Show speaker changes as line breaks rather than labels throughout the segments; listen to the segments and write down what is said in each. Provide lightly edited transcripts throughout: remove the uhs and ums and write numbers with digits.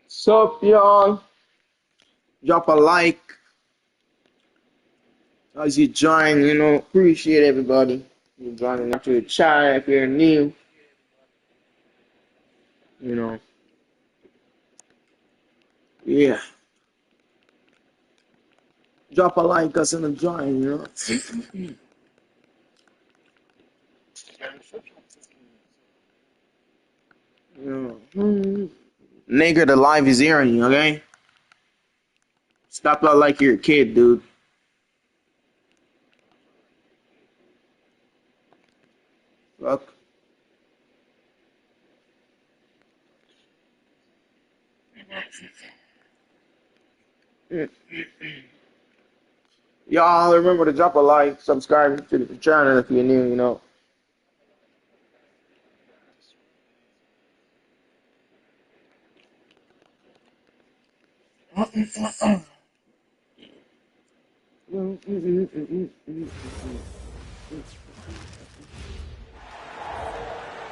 Sup, y'all? Drop a like as you join. Appreciate everybody. You joining into the chat if you're new. You know, yeah. Drop a like us in the join. Nigga, the live is hearing you. Okay. Stop out like you're a kid, dude. Fuck. Y'all remember to drop a like, subscribe to the channel if you're new.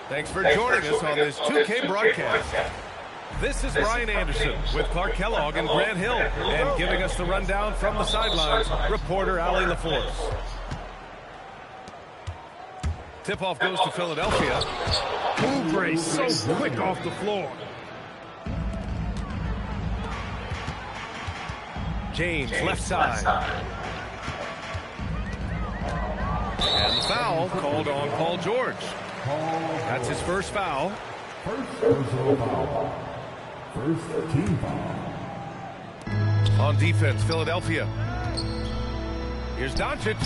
Thanks for joining us on this 2K broadcast. This is Brian Anderson with Clark Kellogg and Grant Hill, and giving us the rundown from the sidelines, reporter Ali LaForce. Tip-off goes to Philadelphia.
Oubre so quick off the floor.
James, left side. And the foul called on Paul George. That's his first foul.
First personal foul. First team foul.
On defense, Philadelphia. Here's Doncic.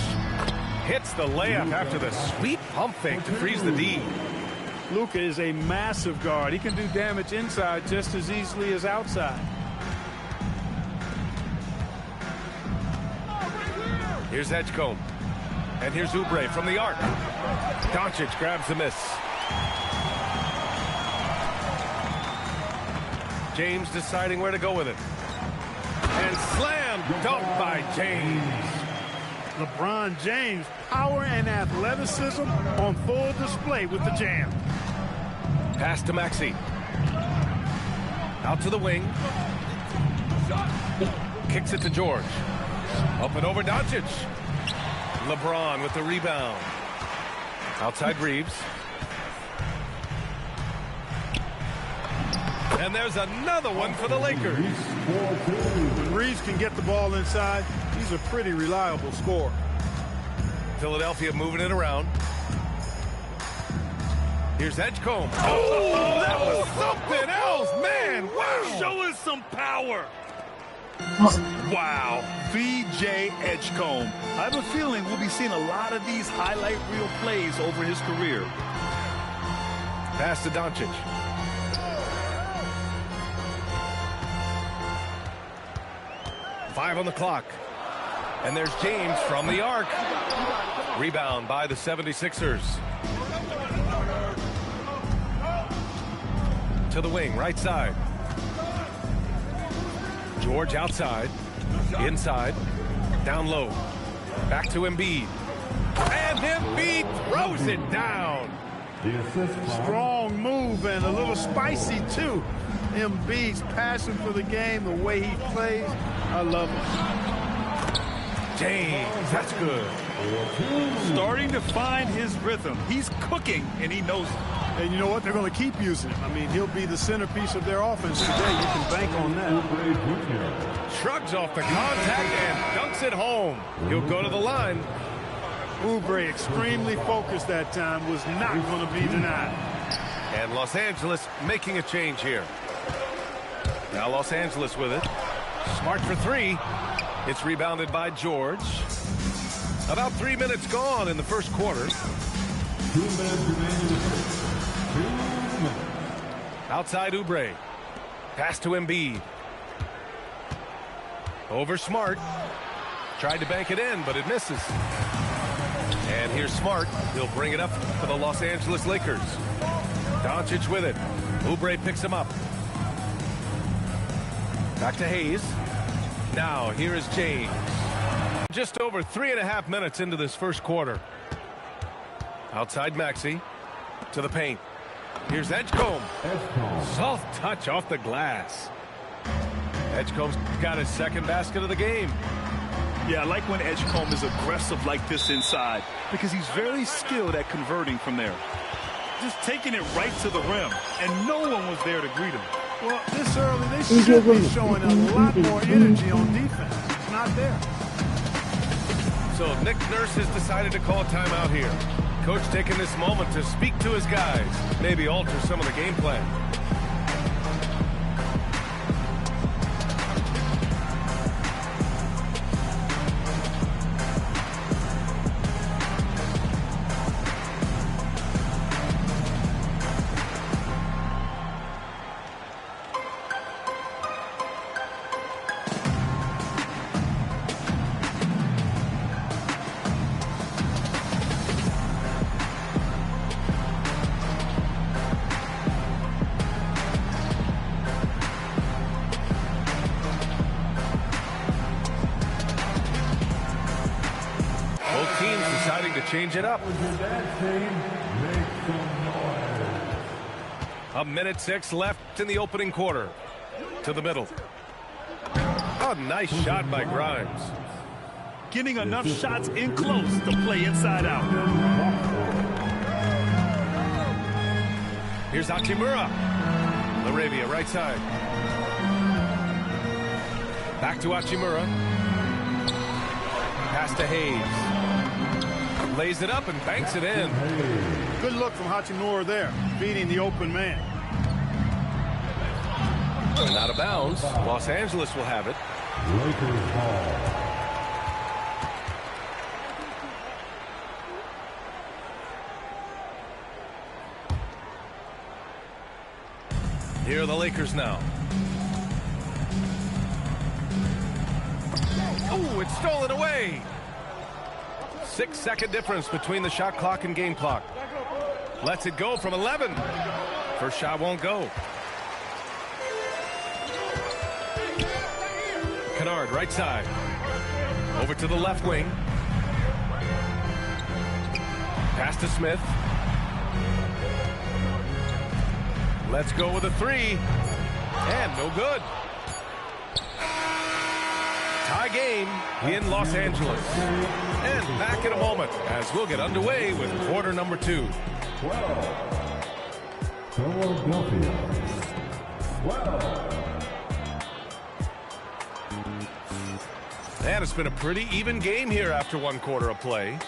Hits the layup after the sweet pump fake to freeze the D.
Luka is a massive guard. He can do damage inside just as easily as outside.
Here's Edgecombe. And here's Oubre from the arc. Doncic grabs the miss. James deciding where to go with it. And slam dunk by James.
LeBron James, power and athleticism on full display with the jam.
Pass to Maxey. Out to the wing. Kicks it to George. Up and over Doncic. LeBron with the rebound. Outside Reeves. And there's another one for the Lakers.
When Reeves can get the ball inside, he's a pretty reliable scorer.
Philadelphia moving it around. Here's Edgecombe. Oh, that was something else, man. Wow.
Show us some power. Wow, V.J. Edgecombe. I have a feeling we'll be seeing a lot of these highlight reel plays over his career.
Pass to Doncic. Five on the clock. And there's James from the arc. Rebound by the 76ers. To the wing, right side. George outside. Inside. Down low. Back to Embiid. And Embiid throws it down.
Strong move and a little spicy, too. Embiid's passion for the game, the way he plays, I love it.
James, that's good.
Starting to find his rhythm. He's cooking, and he knows it. And you know what? They're going to keep using him. I mean, he'll be the centerpiece of their offense today. You can bank on that.
Shrugs off the contact and dunks it home. He'll go to the line.
Oubre, extremely focused that time, was not going to be denied.
And Los Angeles making a change here. Now Los Angeles with it. Smart for three. It's rebounded by George. About 3 minutes gone in the first quarter.
2 minutes remaining. 2 minutes.
Outside Oubre. Pass to Embiid. Over Smart. Tried to bank it in, but it misses. And here's Smart. He'll bring it up for the Los Angeles Lakers. Doncic with it. Oubre picks him up. Back to Hayes. Now, here is James. Just over 3.5 minutes into this first quarter. Outside Maxey. To the paint. Here's Edgecombe. Soft touch off the glass. Edgecombe's got his second basket of the game.
Yeah, I like when Edgecombe is aggressive like this inside because he's very skilled at converting from there. Just taking it right to the rim, and no one was there to greet him.
Well, this early, they should be showing a lot more energy on defense. It's not there.
So Nick Nurse has decided to call a timeout here. Coach taking this moment to speak to his guys, maybe alter some of the game plan. Change it up. A minute 6 left in the opening quarter. To the middle. Oh, nice shot by Grimes.
Getting enough shots in close to play inside out.
Here's Hachimura. Laravia, right side. Back to Hachimura. Pass to Hayes. Lays it up and banks it in.
Good look from Hachimura there, beating the open man.
And out of bounds. Los Angeles will have it.
Lakers ball.
Here are the Lakers now. Oh, it's stolen away. 6-second difference between the shot clock and game clock. Lets it go from 11. First shot won't go. Kennard, right side. Over to the left wing. Pass to Smith. Let's go with a 3. And no good. Tie game in Los Angeles. And back in a moment as we'll get underway with quarter number 2.
12. Philadelphia. 12.
And it's been a pretty even game here after one quarter of play.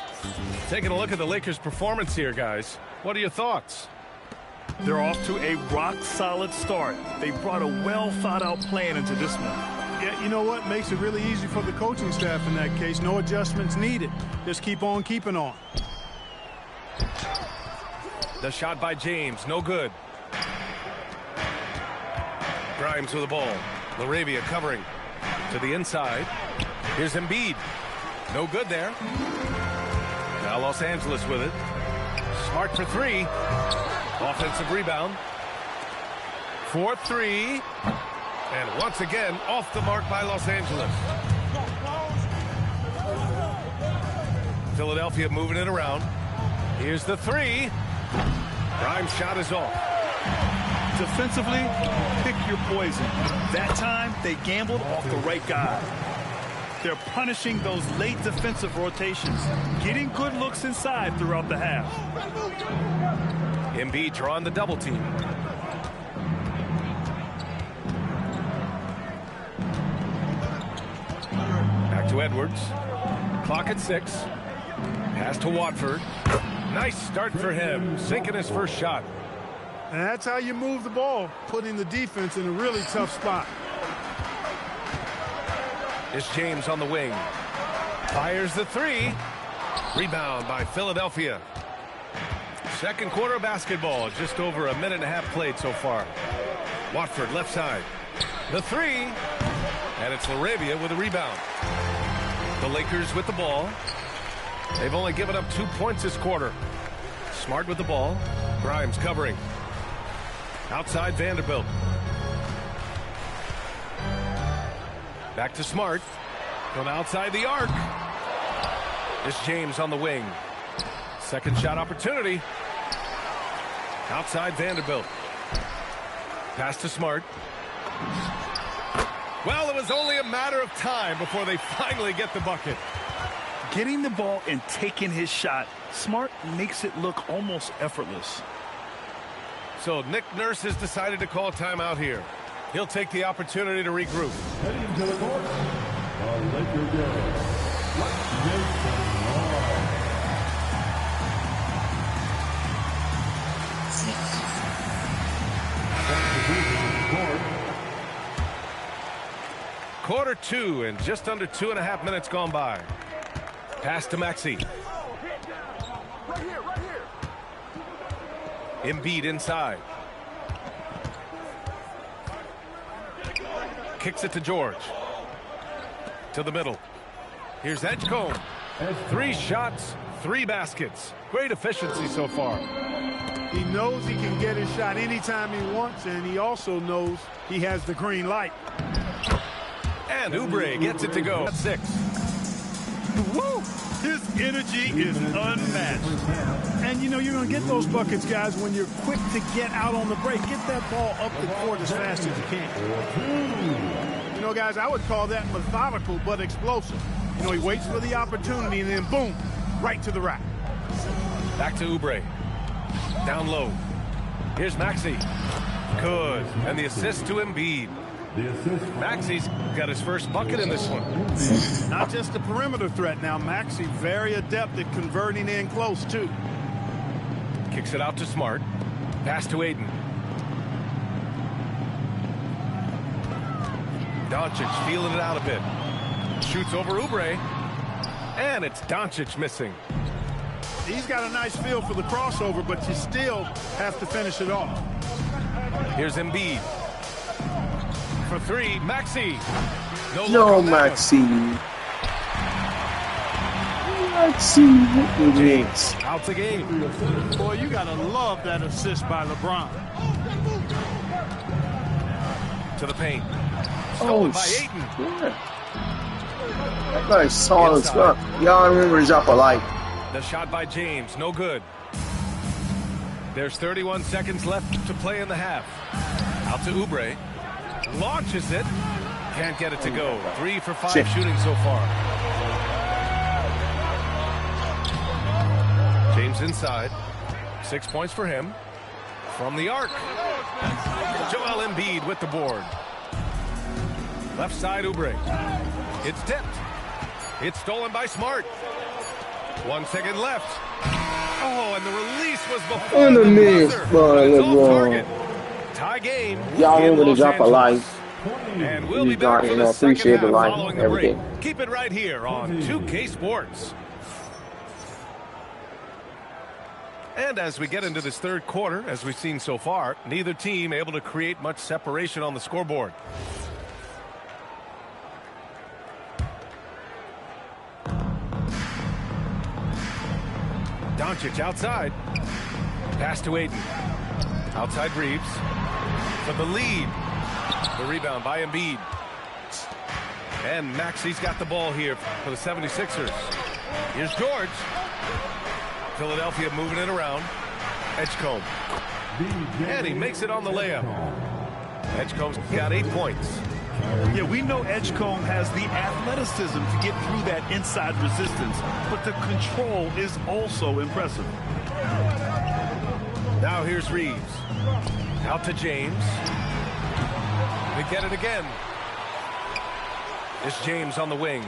Taking a look at the Lakers' performance here, guys. What are your thoughts?
They're off to a rock-solid start. They brought a well-thought-out plan into this one.
Yeah, you know what? Makes it really easy for the coaching staff in that case. No adjustments needed. Just keep on keeping on.
The shot by James, no good. Grimes with the ball. Laravia covering to the inside. Here's Embiid. No good there. Now Los Angeles with it. Smart for 3. Offensive rebound. 4-3. And once again, off the mark by Los Angeles. Philadelphia moving it around. Here's the 3. Grimes' shot is off.
Defensively, pick your poison. That time, they gambled off the right guy. They're punishing those late defensive rotations, getting good looks inside throughout the half.
Embiid drawing the double team. Back to Edwards. Clock at 6. Pass to Watford. Nice start for him, sinking his first shot.
And that's how you move the ball, putting the defense in a really tough spot.
It's James on the wing. Fires the 3. Rebound by Philadelphia. Second quarter of basketball, just over a minute and a half played so far. Watford left side. The 3. And it's Laravia with a rebound. The Lakers with the ball. They've only given up 2 points this quarter. Smart with the ball. Grimes covering. Outside Vanderbilt. Back to Smart. From outside the arc. It's James on the wing. Second shot opportunity. Outside Vanderbilt. Pass to Smart. Well, it was only a matter of time before they finally get the bucket.
Getting the ball and taking his shot, Smart makes it look almost effortless.
So Nick Nurse has decided to call timeout here. He'll take the opportunity to regroup.
Heading to the court, the Laker game. Jason Long.
Quarter 2 and just under 2.5 minutes gone by. Pass to Maxey. Embiid inside. Kicks it to George. To the middle. Here's Edgecombe. 3 shots, 3 baskets. Great efficiency so far.
He knows he can get his shot anytime he wants, and he also knows he has the green light.
And Oubre gets it to go at 6.
Woo! His energy is unmatched. And, you know, you're going to get those buckets, guys, when you're quick to get out on the break. Get that ball up the court as fast as you can. You know, guys, I would call that methodical but explosive. You know, he waits for the opportunity and then, boom, right to the rack.
Back to Oubre. Down low. Here's Maxey. Good. And the assist to Embiid. Maxey's got his first bucket in this one.
Not just a perimeter threat now. Maxey very adept at converting in close, too.
Kicks it out to Smart. Pass to Aiden. Doncic feeling it out a bit. Shoots over Oubre. And it's Doncic missing.
He's got a nice feel for the crossover, but you still have to finish it off.
Here's Embiid. For 3, Maxey.
No, Maxey. Maxey.
Out the game.
Boy, you got to love that assist by LeBron.
To the paint.
Oh,
Stolen by Ayton.
shit. That guy's solid stuff. Y'all remember to drop a like.
The shot by James, no good. There's 31 seconds left to play in the half. Out to Oubre. Launches it. Can't get it to go. 3 for 5
Shit.
shooting so far. James inside. 6 points for him. From the arc. Joel Embiid with the board. Left side Oubre. It's tipped. It's stolen by Smart. 1 second left. Oh, and the release was before
And the
the
miss
buzzer.
by
It's off
LeBron.
target. Tie game.
Y'all
in
remember to
Los
drop a like.
Angeles. And we'll
You
be back
got,
for
you
the
know,
second
appreciate
half
the like,
following the
everything.
break. Keep it right here on 2K Sports. And as we get into this third quarter, as we've seen so far, neither team able to create much separation on the scoreboard. Doncic outside. Pass to Aiden. Outside Reeves. For the lead. The rebound by Embiid. And Maxey's got the ball here for the 76ers. Here's George. Philadelphia moving it around. Edgecombe. And he makes it on the layup. Edgecombe's got 8 points.
Yeah, we know Edgecombe has the athleticism to get through that inside resistance, but the control is also impressive.
Now here's Reeves. Out to James. They get it again. It's James on the wing.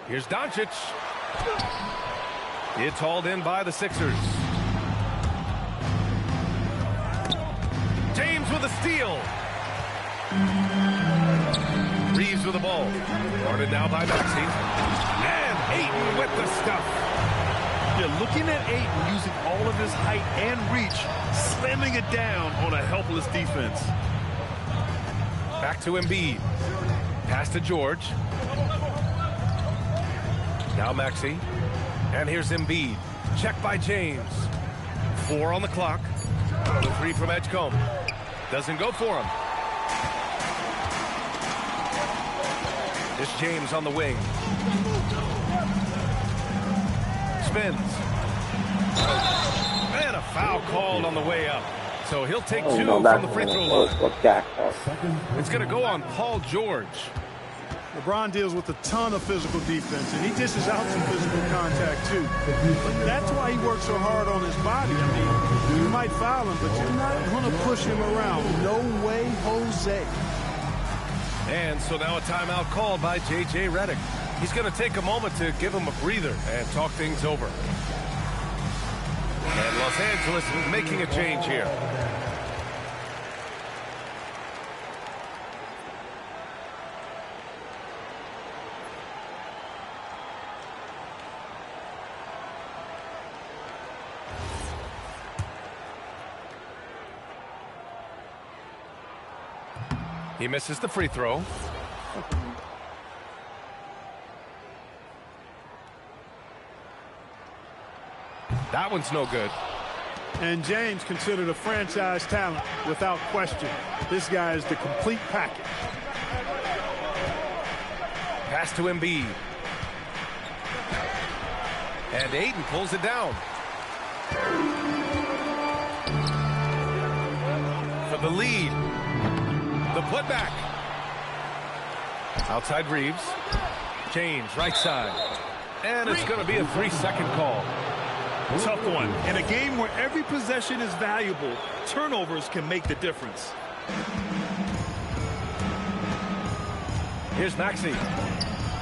Here's Doncic. It's hauled in by the Sixers. James with a steal. Reeves with the ball. Guarded now by Maxey. And Ayton with the stuff.
Yeah, looking at Ayton using all of his height and reach, slamming it down on a helpless defense.
Back to Embiid. Pass to George. Now Maxey. And here's Embiid. Check by James. 4 on the clock. The 3 from Edgecombe. Doesn't go for him. It's James on the wing. Spins. And a foul called on the way up. So he'll take two from the free throw line. It's going to go on Paul George.
LeBron deals with a ton of physical defense, and he dishes out some physical contact, too. But that's why he works so hard on his body. I mean, you might foul him, but you're not going to push him around. No way, Jose.
And so now a timeout called by J.J. Redick. He's going to take a moment to give him a breather and talk things over. And Los Angeles making a change here. He misses the free throw. That one's no good.
And James considered a franchise talent without question. This guy is the complete package.
Pass to Embiid. And Ayton pulls it down. For the lead. The putback. Outside Reeves. James, right side. And it's going to be a 3-second call.
Tough one. In a game where every possession is valuable, turnovers can make the difference.
Here's Maxey.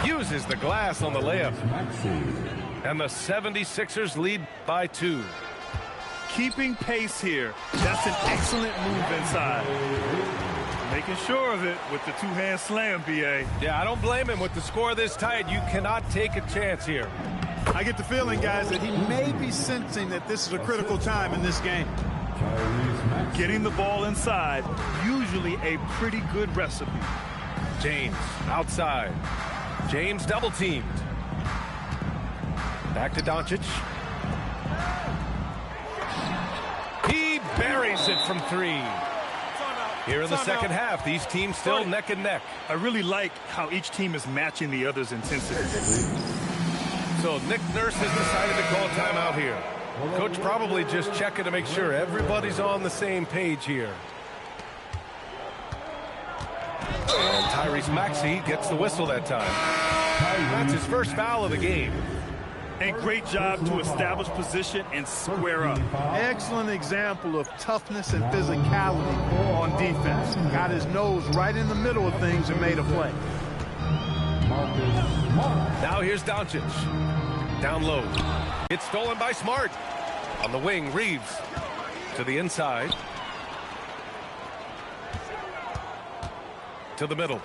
Uses the glass on the layup. And the 76ers lead by 2.
Keeping pace here. That's an excellent move inside. Making sure of it with the two-hand slam, B.A.
Yeah, I don't blame him. With the score this tight, you cannot take a chance here.
I get the feeling, guys, that he may be sensing that this is a critical time in this game.
Getting the ball inside, usually a pretty good recipe.
James outside. James double teamed. Back to Doncic. He buries it from 3. Here in the second half, these teams still neck and neck.
I really like how each team is matching the other's intensity.
So Nick Nurse has decided to call timeout here. Coach probably just checking to make sure everybody's on the same page here. And Tyrese Maxey gets the whistle that time. That's his first foul of the game.
And great job to establish position and square up.
Excellent example of toughness and physicality on defense. Got his nose right in the middle of things and made a play.
Now here's Doncic. Down low. It's stolen by Smart. On the wing, Reeves. To the inside. To the middle.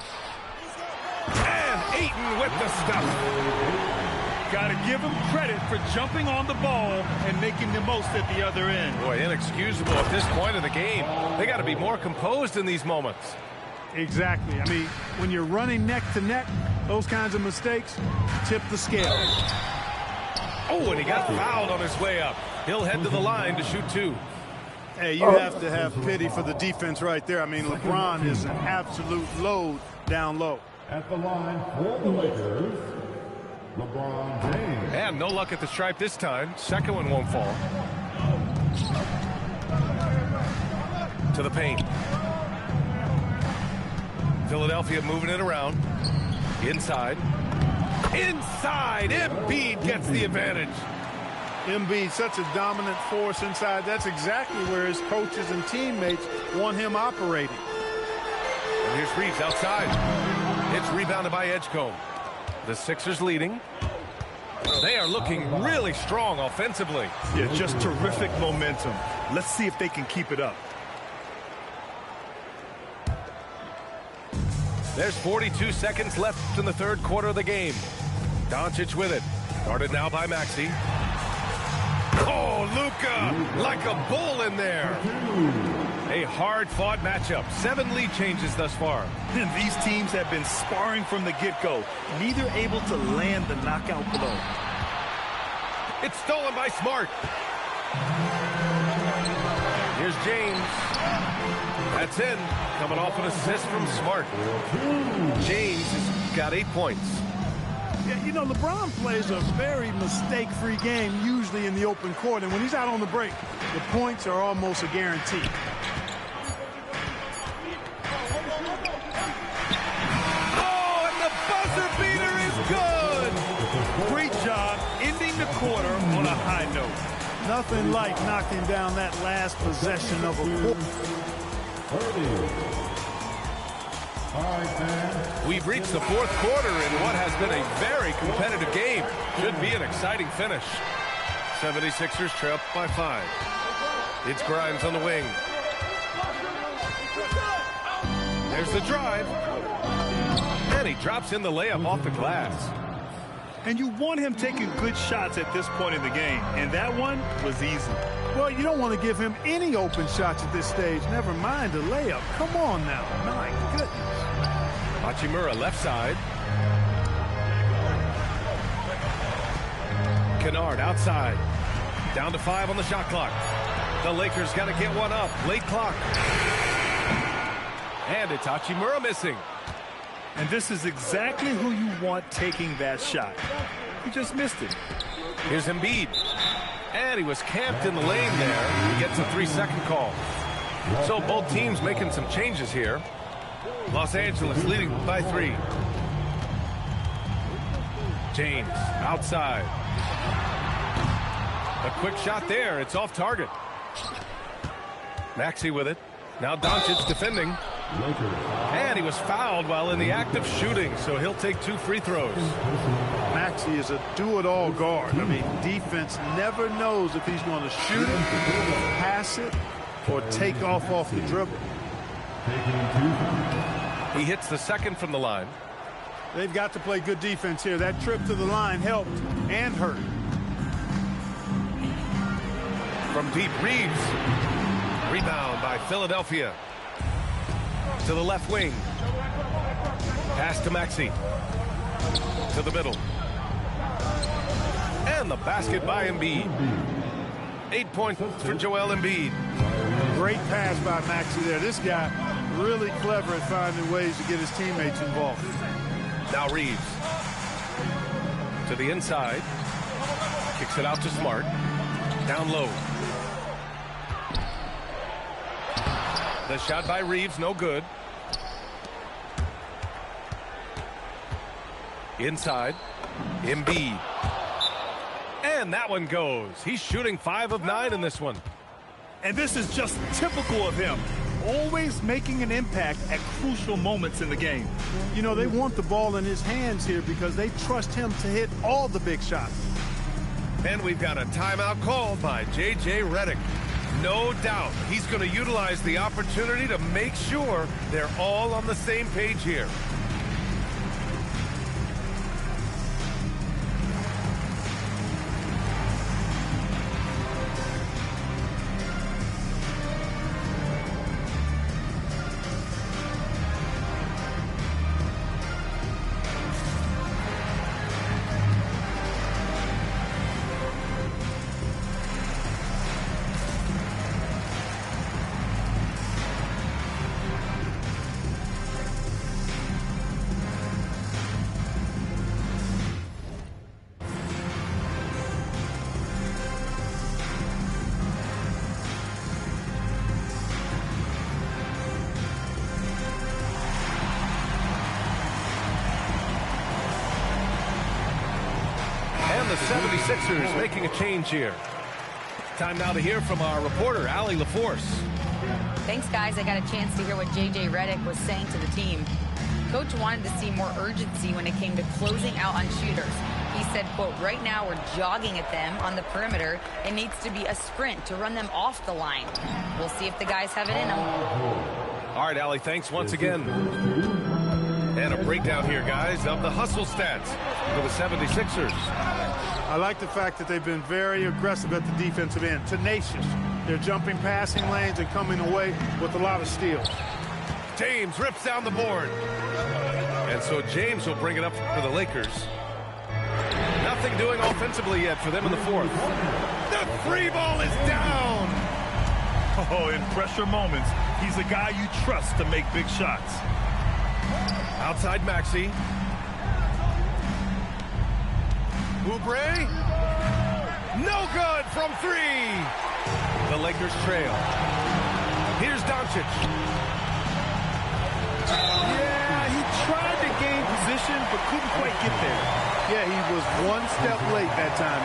And Ayton with the stuff.
Got to give him credit for jumping on the ball and making the most at the other end.
Boy, inexcusable at this point of the game. They got to be more composed in these moments.
Exactly. I mean, when you're running neck to neck, those kinds of mistakes tip the scale.
Oh, and he got fouled on his way up. He'll head to the line to shoot 2.
Hey, you have to have pity for the defense right there. I mean, LeBron is an absolute load down low.
At the line for the Lakers, LeBron James.
And no luck at the stripe this time. Second one won't fall. To the paint. Philadelphia moving it around. Inside. Inside! Embiid gets the advantage.
Embiid, such a dominant force inside. That's exactly where his coaches and teammates want him operating.
And here's Reeves outside. It's rebounded by Edgecombe. The Sixers leading. They are looking really strong offensively.
Yeah, just terrific momentum. Let's see if they can keep it up.
There's 42 seconds left in the third quarter of the game. Doncic with it. Guarded now by Maxey. Oh, Luka, like a bull in there. A hard-fought matchup. 7 lead changes thus far.
And these teams have been sparring from the get-go. Neither able to land the knockout blow.
It's stolen by Smart. Here's James. That's in. Coming off an assist from Smart. James has got 8 points.
Yeah, You know, LeBron plays a very mistake-free game, usually in the open court, and when he's out on the break, the points are almost a guarantee.
Oh, and the buzzer beater is good!
Great job ending the quarter on a high note. Nothing like knocking down that last possession of a quarter.
We've reached the fourth quarter in what has been a very competitive game. Should be an exciting finish. 76ers trail by 5. It's Grimes on the wing. There's the drive. And he drops in the layup off the glass.
And you want him taking good shots at this point in the game, and that one was easy.
Well, you don't want to give him any open shots at this stage. Never mind a layup. Come on now. My goodness.
Hachimura left side. Kennard outside. Down to 5 on the shot clock. The Lakers got to get one up. Late clock. And it's Hachimura missing.
And this is exactly who you want taking that shot. He just missed it.
Here's Embiid. And he was camped in the lane there. He gets a 3-second call. So both teams making some changes here. Los Angeles leading by 3. James outside. A quick shot there. It's off target. Maxey with it. Now Doncic defending. And he was fouled while in the act of shooting, so he'll take 2 free throws.
Maxey is a do-it-all guard. I mean, defense never knows if he's going to shoot it, pass it, or take off the dribble.
He hits the second from the line.
They've got to play good defense here. That trip to the line helped and hurt.
From deep, Reeves. Rebound by Philadelphia. To the left wing. Pass to Maxey. To the middle. And the basket by Embiid. 8 points for Joel Embiid.
Great pass by Maxey there. This guy really clever at finding ways to get his teammates involved.
Now Reeves. To the inside. Kicks it out to Smart. Down low. The shot by Reeves, no good. Inside. Embiid. And that one goes. He's shooting 5 of 9 in this one.
And this is just typical of him. Always making an impact at crucial moments in the game.
You know, they want the ball in his hands here because they trust him to hit all the big shots.
And we've got a timeout called by J.J. Redick. No doubt he's going to utilize the opportunity to make sure they're all on the same page here. The 76ers making a change here. Time now to hear from our reporter, Allie LaForce.
Thanks, guys. I got a chance to hear what J.J. Redick was saying to the team. Coach wanted to see more urgency when it came to closing out on shooters. He said, quote, right now we're jogging at them on the perimeter. It needs to be a sprint to run them off the line. We'll see if the guys have it in them.
All right, Allie, thanks once again. And a breakdown here, guys, of the hustle stats for the 76ers.
I like the fact that they've been very aggressive at the defensive end, tenacious. They're jumping passing lanes and coming away with a lot of steals.
James rips down the board. And so James will bring it up for the Lakers. Nothing doing offensively yet for them in the fourth. The free ball is down.
Oh, in pressure moments, he's a guy you trust to make big shots.
Outside Maxey. Oubre. No good from three. The Lakers trail. Here's Doncic.
Yeah, he tried to gain position, but couldn't quite get there. Yeah, he was one step late that time.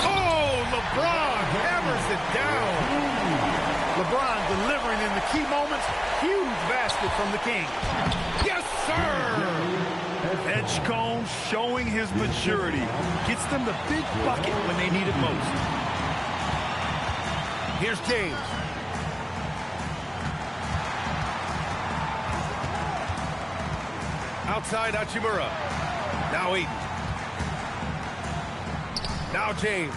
Oh, LeBron hammers it down.
LeBron delivering in the key moments. Huge basket from the King.
Yes, sir.
Edgecombe showing his maturity. Gets them the big bucket when they need it most.
Here's James. Outside Hachimura. Now Eaton. Now James.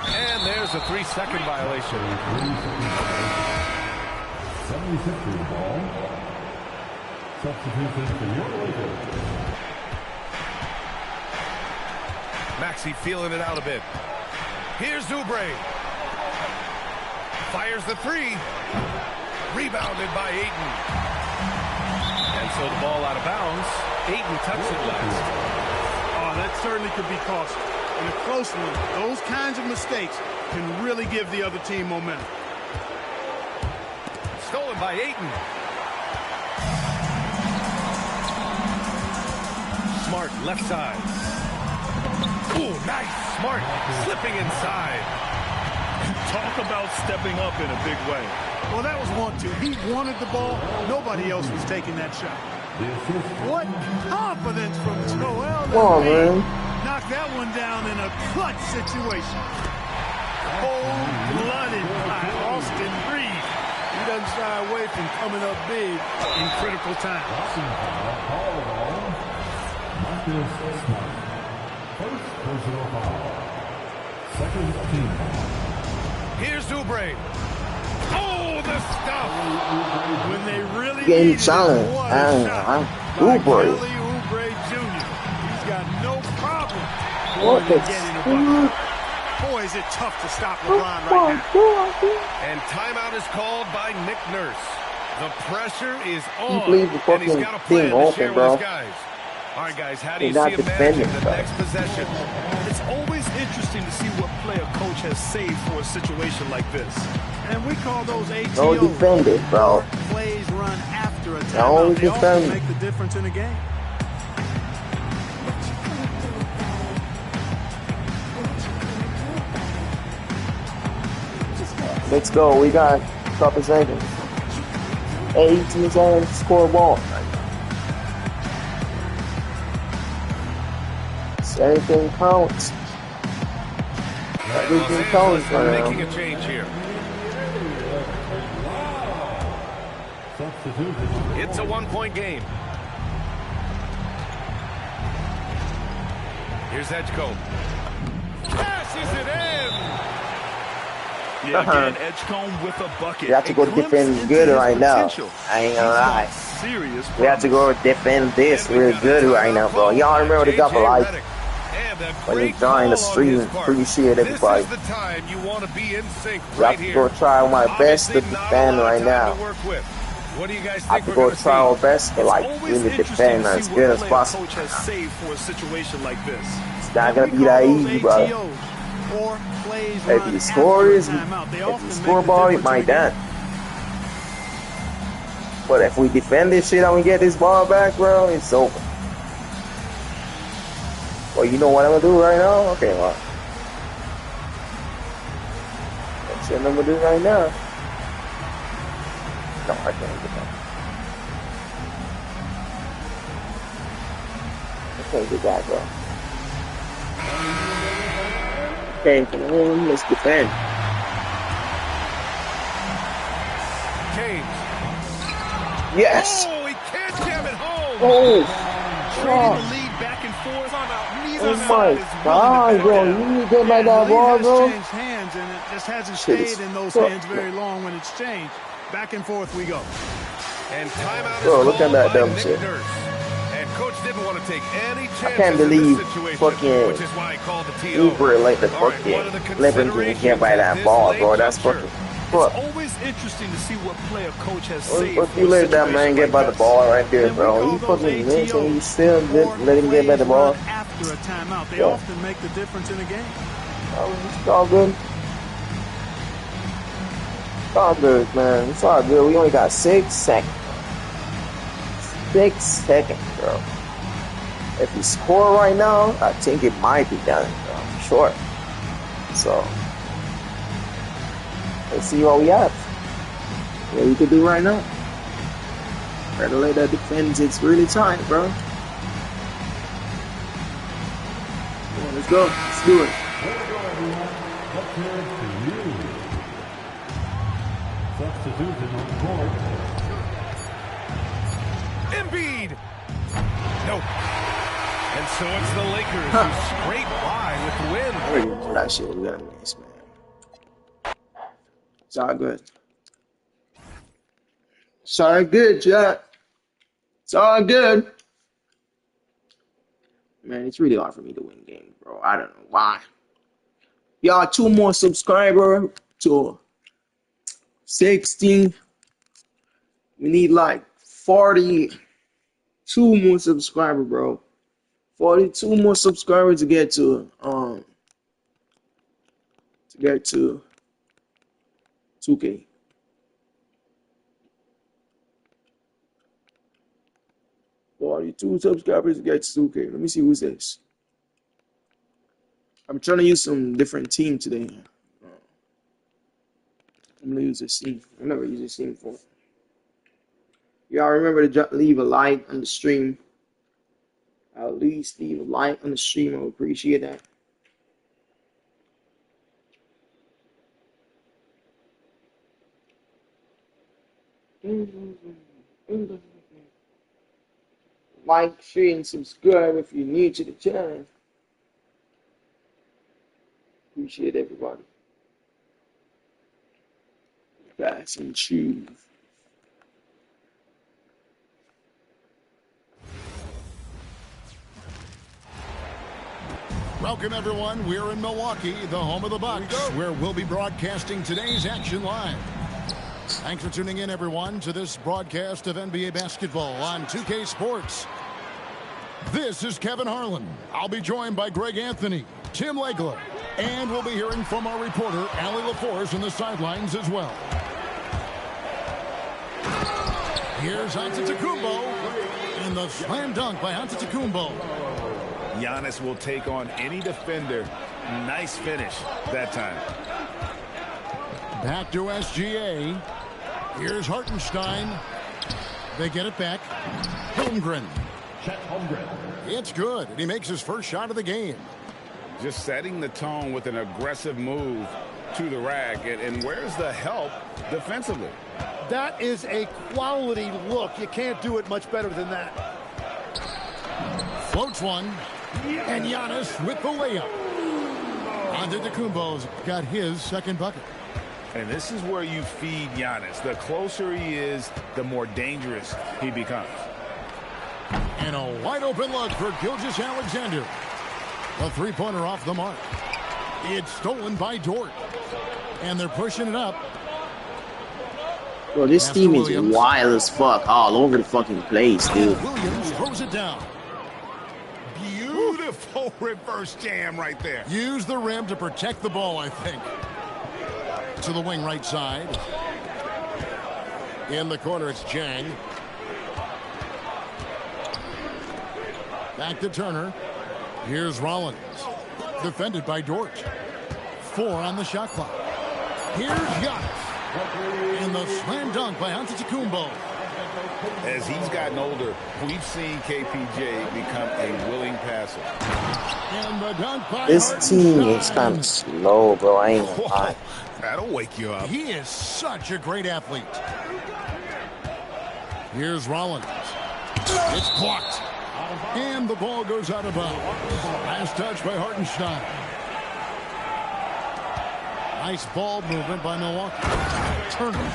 And there's a 3-second violation.
76ers ball. Substitution for your Lakers.
Maxey feeling it out a bit. Here's Oubre. Fires the three. Rebounded by Ayton. And so the ball out of bounds. Ayton touched it last.
Oh, that certainly could be costly. In a close one, those kinds of mistakes can really give the other team momentum.
Stolen by Ayton. Smart left side. Ooh, nice. Smart slipping inside.
Talk about stepping up in a big way. Well, that was 1-2. He wanted the ball. Nobody else was taking that shot. What confidence from Joel.
Come on, man.
Knocked that one down in a clutch situation. Cold-blooded by Austin Reeves. He doesn't shy away from coming up big in critical times.
Marcus Smart. First personal foul. Second team foul.
Here's Oubre. Oh, the stuff.
When they really
Game
needed
challenge.
it, what a shot by
Oubre.
Kelly Oubre Jr. He's got no problem
What the
getting a bucket. Boy, is it tough to stop LeBron right now.
And timeout is called by Nick Nurse. The pressure is
He
on,
leaves the
and he's
fucking
got a plan
thing
to
open,
share
bro.
with his guys. All right, guys, how do you
They're
see
not
him managing
defending,
the
bro.
next possession?
It's always interesting to see what play a coach has saved for a situation like this. And we call those ATOs.
No defending, bro.
Plays run after a
No
timeout. They often
defending.
make the difference in a game.
Let's go. We got a couple seconds. 18 seconds to score a ball. Everything counts. Everything
Los
counts
Angeles
right
making
now.
a change here.
Substitution.
It's a one-point game. Here's Edgecombe. Passes it in.
Yeah, again, Edgecombe with a bucket.
We have to go
A glimpse
defend
into
good
his
right now.
potential.
I ain't gonna
He's
lie.
got serious
We have to go defend this real good right now, bro. Y'all remember the couple like when they join the stream, appreciate everybody.
This is the time you want to be in sync
I
right
have to
here.
go try my best to
Obviously, not a
defend
lot of
right
time
now.
to work with. What do you guys
I have
think
to
we're
go
going to
try our
see?
best to like
Always
really
interesting
defend
to
as
see
good
what
as
play a
possible.
coach has saved for a situation like this.
It's not gonna
We
be that
call those
easy, bro.
ATOs, or plays
If
run
the
after
score
a
is,
timeout. They
if
often
the
make
scoreboard, it
difference
might
in the game.
done. But if we defend this shit and we get this ball back, bro, it's over. Well, you know what I'm gonna do right now? Okay, well. That's what I'm gonna do right now. No, I can't get that. I can't get that, bro. Okay, let's defend.
James.
Yes!
Oh, he can't jam it home.
Oh!
Trading
God.
the lead back and forth.
Oh my God, bro! You need to get by that ball, bro.
Changed hands, and it just hasn't
Shit is
stayed in those
fucked,
hands very long when it's changed. Back and forth we go.
And timeout is
Bro, look
called
at that
by
dumb
Nick
shit.
Nurse. And coach didn't want to take any chances
can't
in
believe
this situation,
fucking
which is why he called the TO.
Uber like the
All right,
fucking
one of the
Liberty can't get by that
considerations
ball,
at
bro.
this
That's
late
fucking.
juncture.
fuck?
always interesting to see what play a coach has saved.
What you let that man get by the ball right there, bro? He fucking missed and you still let him get by the ball.
After a timeout, they often make the difference in a game.
It's all good. It's all good, man. It's all good. We only got 6 seconds. 6 seconds, bro. If we score right now, I think it might be done, bro. I'm sure. So, let's see what we have. What we can do right now. Better let that defense. It's really tight, bro. Come on, let's go. Let's do it.
Embiid. Nope. And so it's the Lakers who scrape by with the win.
That shit was gonna miss, man. It's all good. It's all good, Jack. It's all good. Man, it's really hard for me to win games, bro. I don't know why. Y'all, 2 more subscribers to 60. We need like 42 more subscribers, bro. 42 more subscribers to get to 2K. 42 subscribers to get to 2K. Let me see who's this. I'm trying to use some different team today. I'm gonna use this team. I've never used this team before. Y'all remember to leave a like on the stream. At least leave a like on the stream. I would appreciate that. Like, share, and subscribe if you're new to the channel. Appreciate everybody. Fast and choose.
Welcome, everyone. We're in Milwaukee, the home of the Bucks, where we'll be broadcasting today's action live. Thanks for tuning in, everyone, to this broadcast of NBA basketball on 2K Sports. This is Kevin Harlan. I'll be joined by Greg Anthony, Tim Legler, and we'll be hearing from our reporter, Allie LaForce, on the sidelines as well. Here's Antetokounmpo, and the slam dunk by Antetokounmpo.
Giannis will take on any defender. Nice finish that time.
Back to SGA. Here's Hartenstein. They get it back. Holmgren. It's good, and he makes his first shot of the game.
Just setting the tone with an aggressive move to the rack. And where's the help defensively?
That is a quality look. You can't do it much better than that.
Floats one. And Giannis with the layup. Antetokounmpo's got his second bucket.
And this is where you feed Giannis. The closer he is, the more dangerous he becomes.
And a wide open look for Gilgeous-Alexander. A three-pointer off the mark. It's stolen by Dort. And they're pushing it up.
Bro, this team is wild as fuck all over the fucking place, dude.
Williams throws it down.
Beautiful reverse jam right there.
Use the rim to protect the ball, I think. To the wing right side. In the corner, it's Jang. Back to Turner. Here's Rollins. Defended by Dort. 4 on the shot clock. Here's Giannis. And the slam dunk by Antetokounmpo.
As he's gotten older, we've seen KPJ become a willing passer.
And the dunk by
This team is kind of slow, bro. I ain't gonna lie.
That'll wake you up.
He is such a great athlete. Here's Rollins. It's blocked. And the ball goes out of bounds. Last touch by Hartenstein. Nice ball movement by Milwaukee. Turner.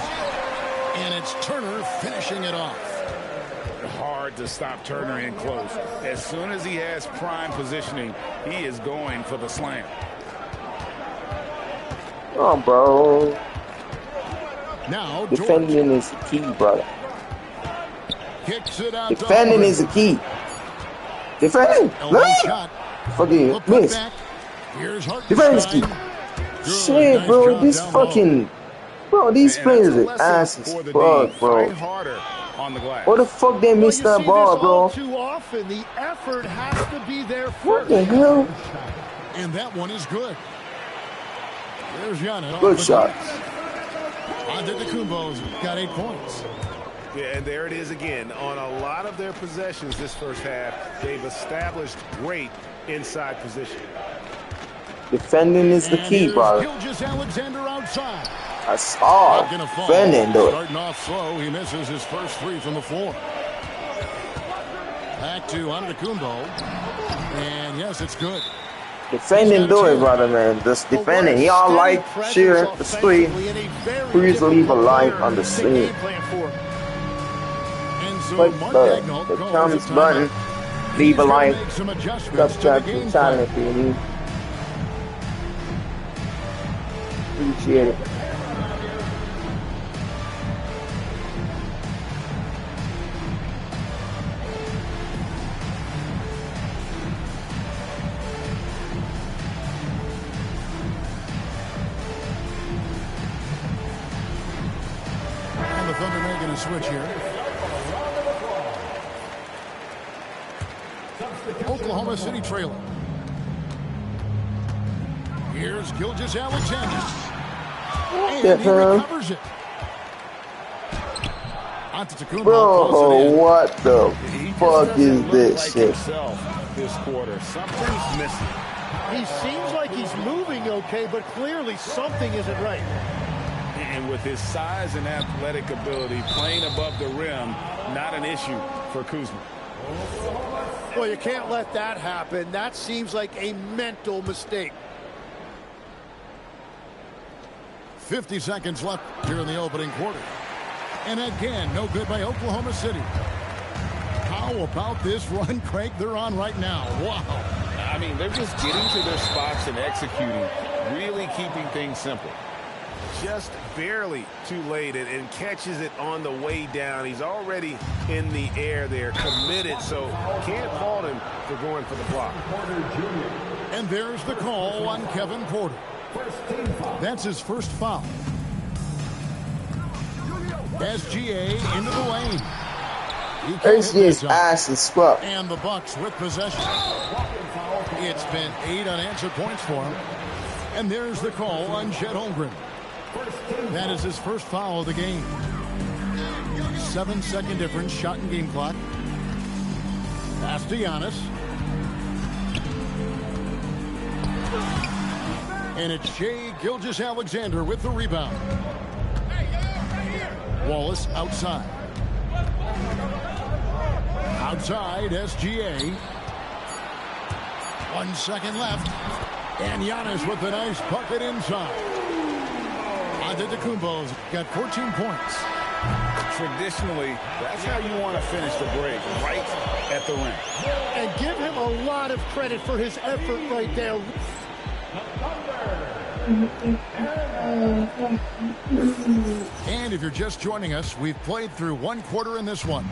And it's Turner finishing it off.
Hard to stop Turner in close. As soon as he has prime positioning, he is going for the slam.
Oh, bro.
Now,
Defending is the key, brother.
Kicks it out.
Defending is the key. Defending.
Shot.
Fucking miss. Defending is key. Shit, bro. This fucking... Bro, these players are asses fuck, bro. What the fuck they missed that ball, bro?
Too often, the effort has to be there first.
What the hell?
And that one is good. There's Giannis.
Good shot.
Antetokounmpo's got 8 points.
Yeah, and there it is again. On a lot of their possessions this first half, they've established great inside position.
Defending is the key, brother.
Gilgeous-Alexander outside.
That's all. Defending, though.
Starting off slow, he misses his first 3 from the floor. Back to Antetokounmpo. And yes, it's good.
Defending, do it, brother, man. Just defending. Y'all like, share the stream. Please leave a like on the stream. Click the comments button. Leave a like. Subscribe to the channel if you need. Appreciate it.
And the Thunder making a switch here. Oklahoma City trailing. Here's Gilgeous-Alexander. And he recovers it.
Bro, what the fuck is this shit?
This quarter, something's missing.
He seems like he's moving okay, but clearly something isn't right.
And with his size and athletic ability, playing above the rim, not an issue for Kuzma.
Well, you can't let that happen. That seems like a mental mistake.
50 seconds left here in the opening quarter. And again, no good by Oklahoma City. How about this run, Craig, they're on right now? Wow.
I mean, they're just getting to their spots and executing, really keeping things simple. Just barely too late and catches it on the way down. He's already in the air there, committed, so can't fault him for going for the block.
And there's the call on Kevin Porter. That's his first foul. SGA into the lane.
SGA's ass is swept.
And the Bucks with possession. It's been 8 unanswered points for him. And there's the call on Chet Holmgren. That is his first foul of the game. 7-second difference, shot and game clock. Pass to Giannis. And it's Shai Gilgeous-Alexander with the rebound. Wallace outside. Outside, SGA. 1 second left. And Giannis with a nice bucket inside. Antetokounmpo's got 14 points.
Traditionally, that's how you want to finish the break, right at the rim.
And give him a lot of credit for his effort right there.
And if you're just joining us, we've played through 1 quarter in this one.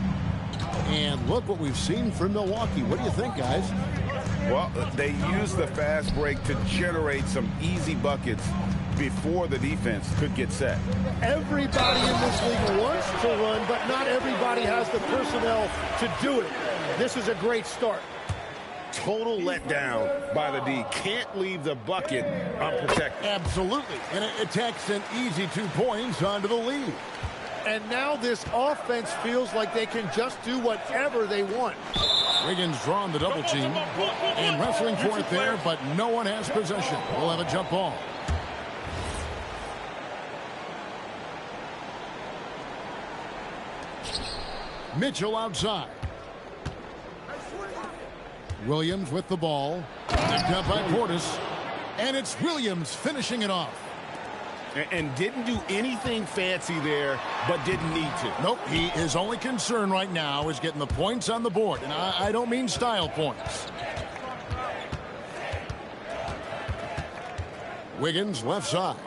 And look what we've seen from Milwaukee. What do you think, guys?
Well, they use the fast break to generate some easy buckets before the defense could get set.
Everybody in this league wants to run, but not everybody has the personnel to do it. This is a great start.
Total letdown by the D. Can't leave the bucket unprotected.
Absolutely. And it takes an easy 2 points onto the lead.
And now this offense feels like they can just do whatever they want.
Wiggins drawing the double team and wrestling for it there, but no one has possession. We'll have a jump ball. Mitchell outside. Williams with the ball. Picked up by Portis. And it's Williams finishing it off.
And didn't do anything fancy there, but didn't need to.
Nope, his only concern right now is getting the points on the board. And I don't mean style points. Wiggins left side.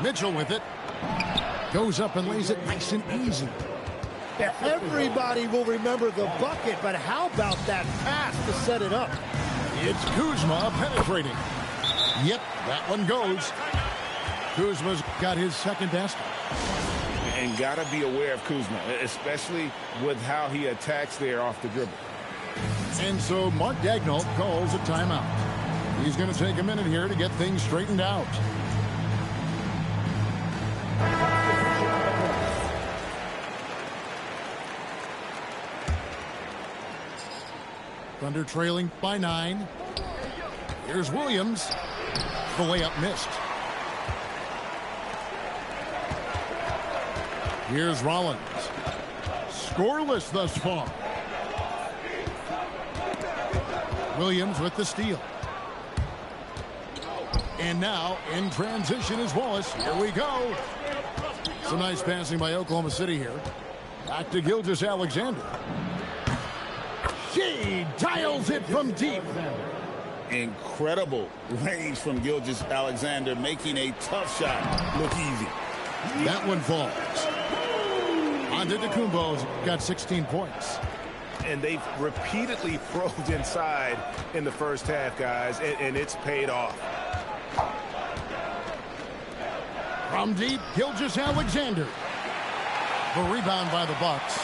Mitchell with it. Goes up and lays it nice and easy.
Everybody will remember the bucket, but how about that pass to set it up?
It's Kuzma penetrating. Yep, that one goes. Kuzma's got his second basket.
And got to be aware of Kuzma, especially with how he attacks there off the dribble.
And so Mark Daigneault calls a timeout. He's going to take a minute here to get things straightened out. Thunder trailing by 9. Here's Williams. The layup missed. Here's Rollins. Scoreless thus far. Williams with the steal. And now in transition is Wallace. Here we go. Some nice passing by Oklahoma City here. Back to Gilgeous-Alexander. She dials it from deep.
Incredible range from Gilgeous-Alexander, making a tough shot look easy.
That one falls. Antetokounmpo's got 16 points.
And they've repeatedly probed inside in the first half, guys, and it's paid off.
From deep, Gilgeous-Alexander. The rebound by the Bucks.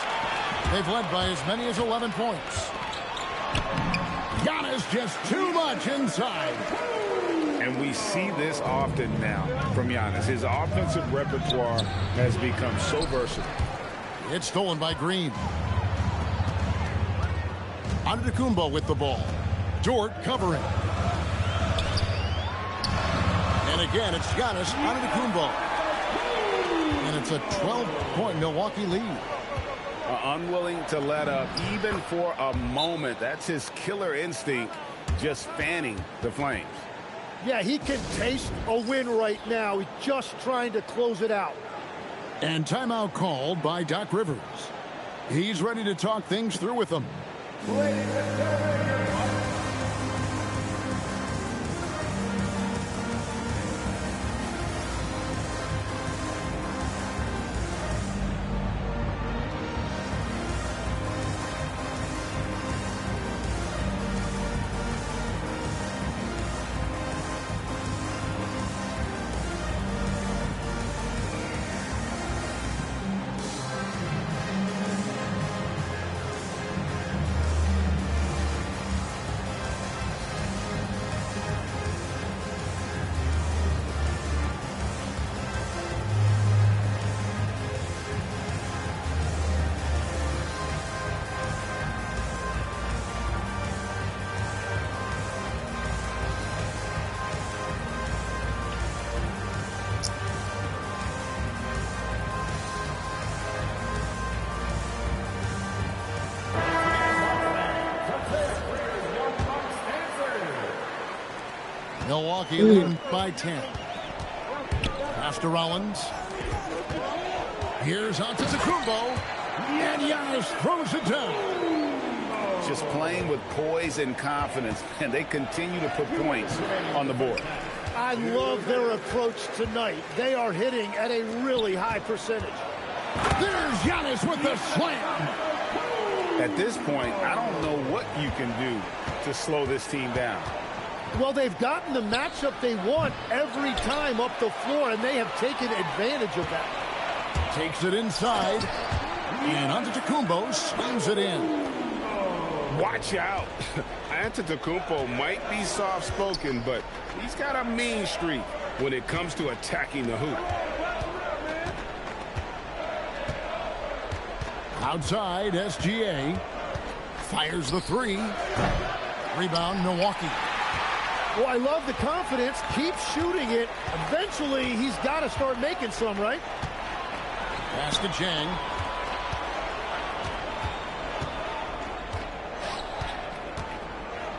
They've led by as many as 11 points. Giannis just too much inside.
And we see this often now from Giannis. His offensive repertoire has become so versatile.
It's stolen by Green. Antetokounmpo with the ball. Dort covering. And again, it's Giannis Antetokounmpo. And it's a 12-point Milwaukee lead.
Unwilling to let up even for a moment. That's his killer instinct, just fanning the flames.
Yeah, he can taste a win right now. He's just trying to close it out.
And timeout called by Doc Rivers. He's ready to talk things through with them. Milwaukee leading by 10. Pass to Rollins. Here's Antetokounmpo. And Giannis throws it down.
Just playing with poise and confidence, and they continue to put points on the board.
I love their approach tonight. They are hitting at a really high percentage.
There's Giannis with the slam.
At this point, I don't know what you can do to slow this team down.
Well, they've gotten the matchup they want every time up the floor, and they have taken advantage of that.
Takes it inside, and Antetokounmpo slams it in.
Watch out. Antetokounmpo might be soft-spoken, but he's got a mean streak when it comes to attacking the hoop.
Outside, SGA fires the three. Rebound, Milwaukee.
Well, I love the confidence. Keep shooting it. Eventually, he's got to start making some, right?
Pass to Jang.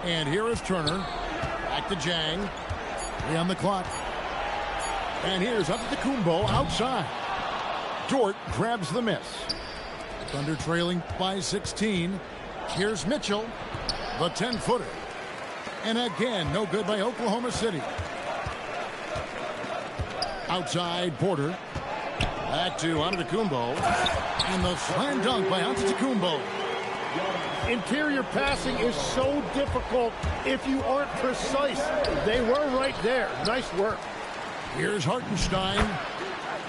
And here is Turner. Back to Jang. 3 on the clock. And here's Antetokounmpo outside. Dort grabs the miss. Thunder trailing by 16. Here's Mitchell, the 10-footer. And again, no good by Oklahoma City. Outside, Porter. Back to Antetokounmpo. And the slam dunk by Antetokounmpo.
Interior passing is so difficult if you aren't precise. They were right there. Nice work.
Here's Hartenstein.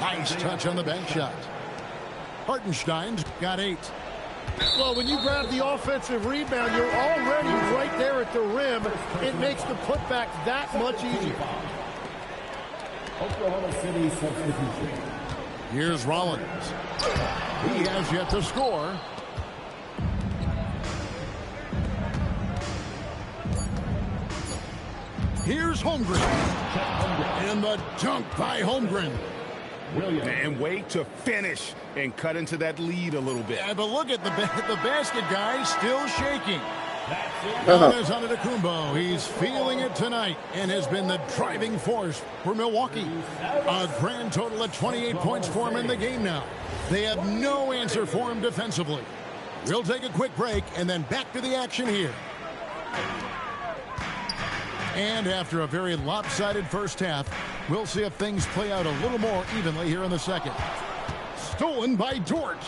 Nice touch on the bank shot. Hartenstein's got 8.
Well, when you grab the offensive rebound, you're already right there at the rim. It makes the putback that much easier.
Oklahoma City substitution.
Here's Rollins. He has yet to score. Here's Holmgren. And the dunk by Holmgren.
And wait to finish and cut into that lead a little bit.
Yeah, but look at the basket, guys, still shaking. Giannis Antetokounmpo, he's feeling it tonight and has been the driving force for Milwaukee. A grand total of 28 points for him in the game now. They have no answer for him defensively. We'll take a quick break and then back to the action here. And after a very lopsided first half, we'll see if things play out a little more evenly here in the second. Stolen by Dort.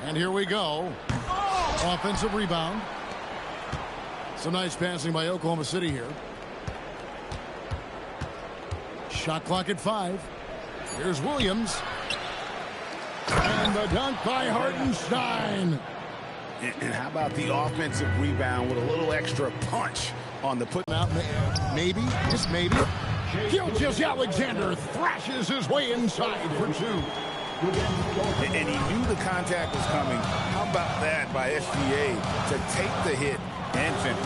And here we go. Offensive rebound. Some nice passing by Oklahoma City here. Shot clock at 5. Here's Williams. And the dunk by Hartenstein.
And how about the offensive rebound with a little extra punch on the put out?
Maybe, just maybe. Gilgeous-Alexander thrashes his way inside for 2.
And he knew the contact was coming. How about that by SGA to take the hit and finish?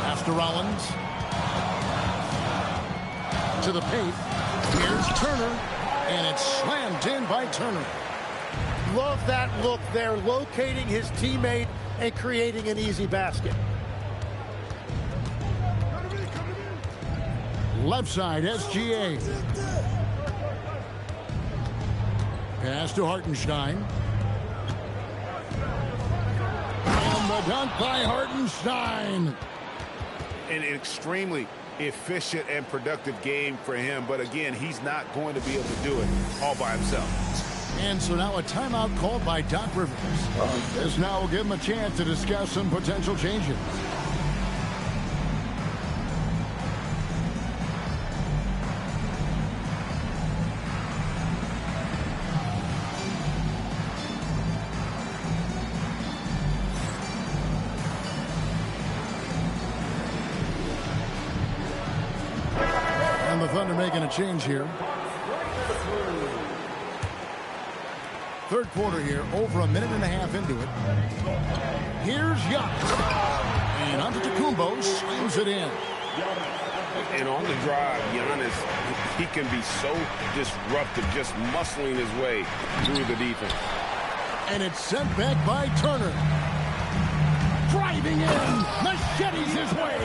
Pass to Rollins. To the paint. Here's Turner. And it's slammed in by Turner.
Love that look there, locating his teammate and creating an easy basket.
Left side, SGA. Pass to Hartenstein. And the dunk by Hartenstein.
An extremely efficient and productive game for him. But again, he's not going to be able to do it all by himself.
And so now a timeout called by Doc Rivers. This now will give him a chance to discuss some potential changes. And the Thunder making a change here. Third quarter here, over a minute and a half into it. Here's Giannis. And Antetokounmpo slams it in.
And on the drive, Giannis, he can be so disruptive, just muscling his way through the defense.
And it's sent back by Turner. Driving in, machetes his way.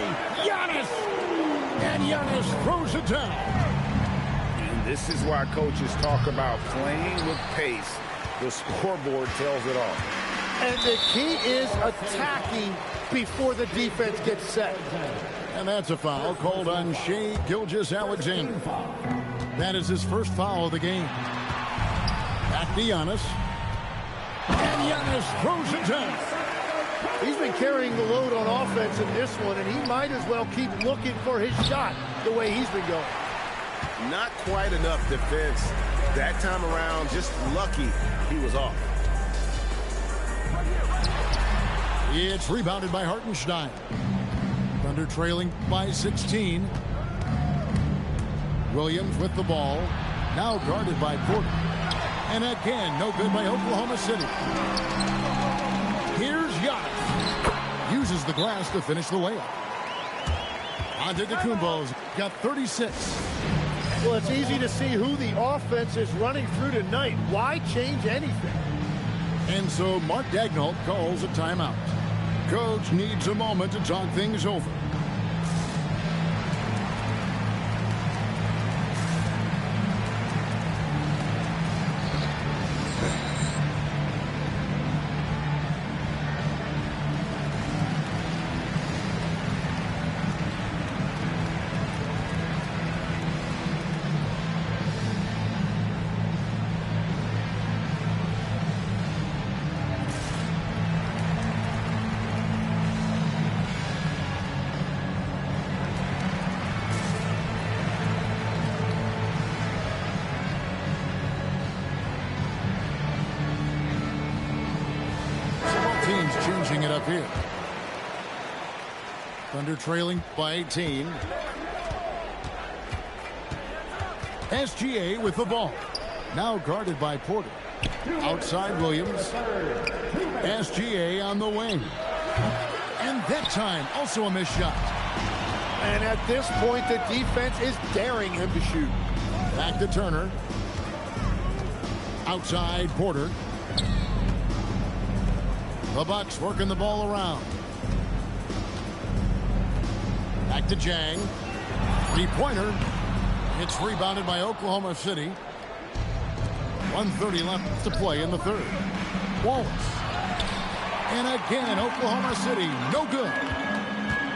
Giannis. And Giannis throws it down.
And this is why coaches talk about playing with pace. The scoreboard tells it all.
And the key is attacking before the defense gets set.
And that's a foul called on Shai Gilgeous-Alexander. That is his first foul of the game. Back to Giannis. And Giannis throws it down.
He's been carrying the load on offense in this one, and he might as well keep looking for his shot the way he's been going.
Not quite enough defense. That time around, just lucky he was off.
It's rebounded by Hartenstein. Thunder trailing by 16. Williams with the ball. Now guarded by Porter. And again, no good by Oklahoma City. Here's Giannis. Uses the glass to finish the layup. Antetokounmpo's got 36.
Well, it's easy to see who the offense is running through tonight. Why change anything?
And so Mark Daigneault calls a timeout. Coach needs a moment to talk things over. changing it up here. Thunder trailing by 18. SGA with the ball. Now guarded by Porter. Outside Williams. SGA on the wing. And that time, also a missed shot.
And at this point, the defense is daring him to shoot.
Back to Turner. Outside Porter. The Bucks working the ball around. Back to Jang. Three-pointer. It's rebounded by Oklahoma City. 1:30 left to play in the third. Wallace. And again, Oklahoma City, no good.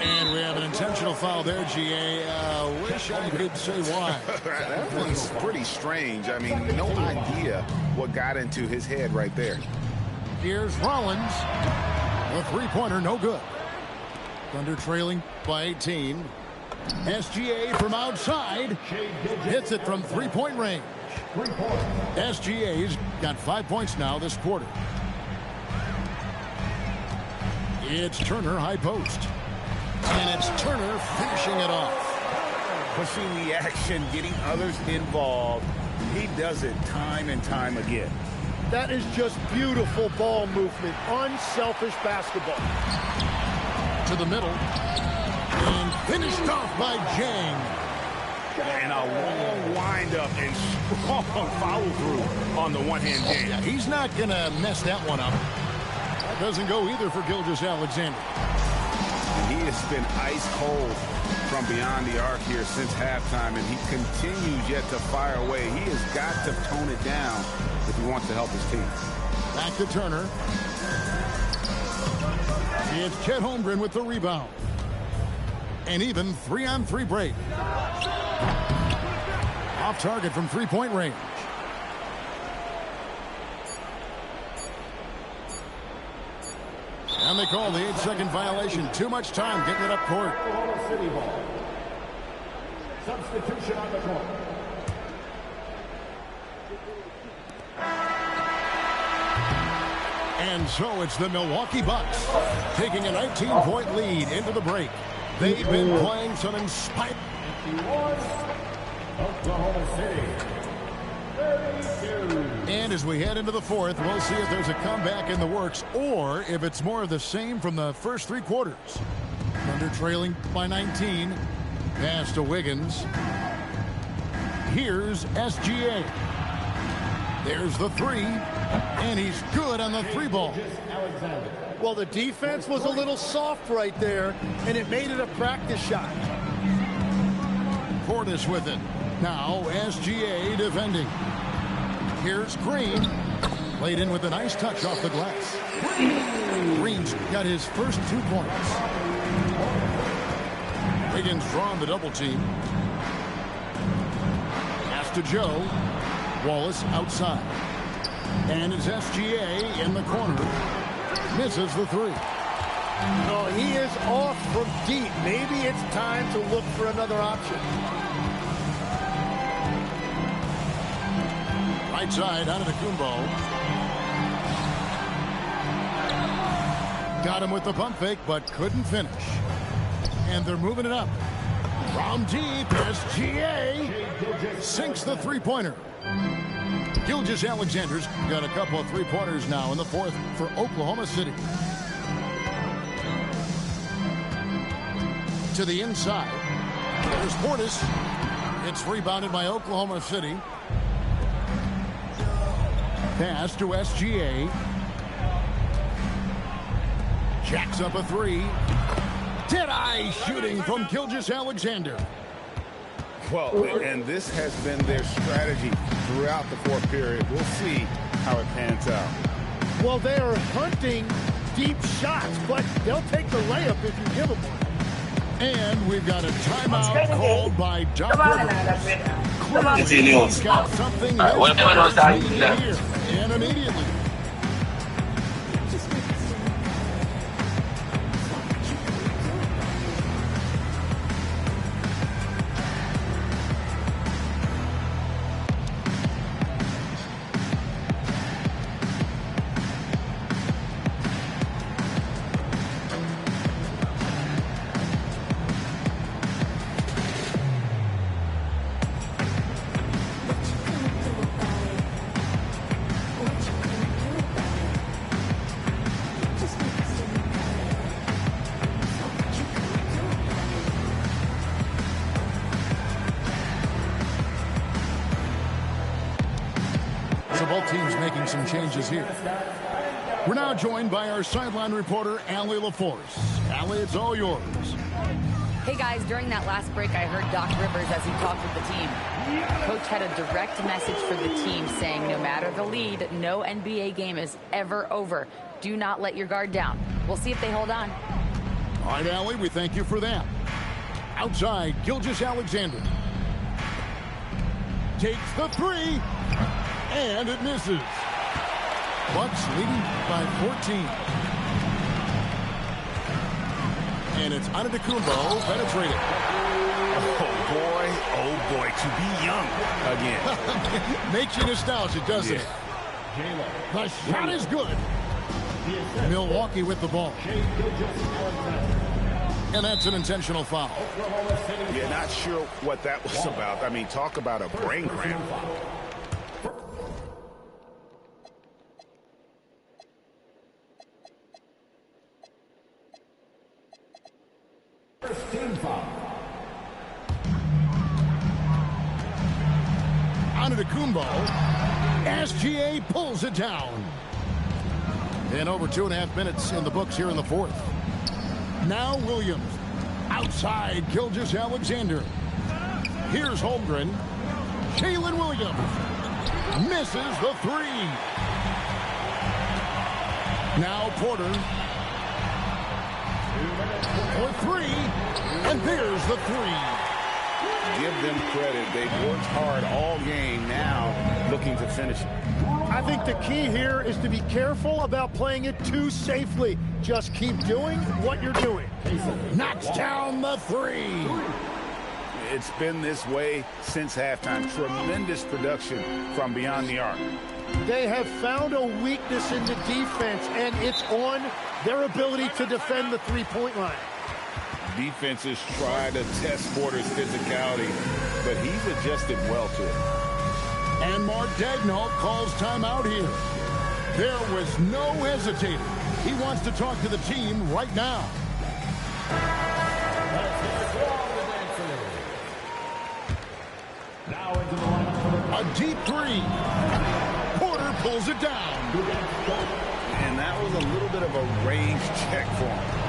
And we have an intentional foul there, GA. Wish I could say why.
That one's pretty strange. I mean, no idea what got into his head right there.
Here's Rollins. The three-pointer, no good. Thunder trailing by 18. SGA from outside. Hits it from three-point range. SGA's got 5 points now this quarter. It's Turner, high post. And it's Turner finishing it off.
Pushing the action, getting others involved. He does it time and time again.
That is just beautiful ball movement. Unselfish basketball.
To the middle. And finished off by Jang.
And a long windup and strong follow-through on the one-hand game.
Yeah, he's not going to mess that one up. That doesn't go either for Gilgeous-Alexander.
He has been ice cold from beyond the arc here since halftime, and he continues yet to fire away. He has got to tone it down if he wants to help his team.
Back to Turner. It's Chet Holmgren with the rebound. An even 3-on-3 break. Off target from three-point range. And they call the 8-second violation. Too much time getting it up court.
City ball. Substitution on the court.
And so it's the Milwaukee Bucks taking a 19-point lead into the break. They've been playing some inspired.
Oklahoma City. 32.
And as we head into the fourth, we'll see if there's a comeback in the works or if it's more of the same from the first three quarters. Thunder trailing by 19. Pass to Wiggins. Here's SGA. There's the three. And he's good on the three ball.
Well, the defense was a little soft right there, and it made it a practice shot.
Portis with it. Now SGA defending. Here's Green. Played in with a nice touch off the glass. Green's got his first 2 points. Wiggins drawn the double team. Pass to Joe. Wallace outside. And it's SGA in the corner. Misses the three.
No, he is off from deep. Maybe it's time to look for another option.
Right side, Antetokounmpo. Got him with the pump fake, but couldn't finish. And they're moving it up. From deep, SGA sinks the three-pointer. Gilgeous-Alexander's got a couple of three-pointers now in the fourth for Oklahoma City. To the inside. There's Portis. It's rebounded by Oklahoma City. Pass to SGA. Jacks up a three. Dead-eye shooting from Gilgeous-Alexander.
Well, and this has been their strategy throughout the fourth period. We'll see how it pans out.
Well, they are hunting deep shots, but they'll take the layup if you give them one.
And we've got a timeout called by Doc Rivers. He's got something else here. And immediately. both teams making some changes here. We're now joined by our sideline reporter, Allie LaForce. Allie, it's all yours.
Hey guys, during that last break, I heard Doc Rivers as he talked with the team. Coach had a direct message for the team saying no matter the lead, no NBA game is ever over. Do not let your guard down. We'll see if they hold on.
All right, Allie, we thank you for that. Outside, Gilgeous-Alexander takes the three, and it misses. Bucks leading by 14. And it's Antetokounmpo penetrating.
Oh boy, to be young again.
Makes you nostalgic, doesn't it? The shot is good. Milwaukee with the ball. And that's an intentional foul.
Yeah, not sure what that was about. I mean, talk about a brain cramp.
Antetokounmpo. SGA pulls it down. And over 2.5 minutes in the books here in the fourth. Now Williams. Outside, Gilgeous-Alexander. Here's Holmgren. Jalen Williams. Misses the three. Now Porter. For three. And there's the three.
Give them credit. They've worked hard all game, now looking to finish it.
I think the key here is to be careful about playing it too safely. Just keep doing what you're doing.
Knocks down the three.
It's been this way since halftime. Tremendous production from beyond the arc.
They have found a weakness in the defense, and it's on their ability to defend the three-point line.
Defenses try to test Porter's physicality, but he's adjusted well to it.
And Mark Daigneault calls timeout here. There was no hesitating. He wants to talk to the team right now. A deep three. Porter pulls it down.
And that was a little bit of a range check for him.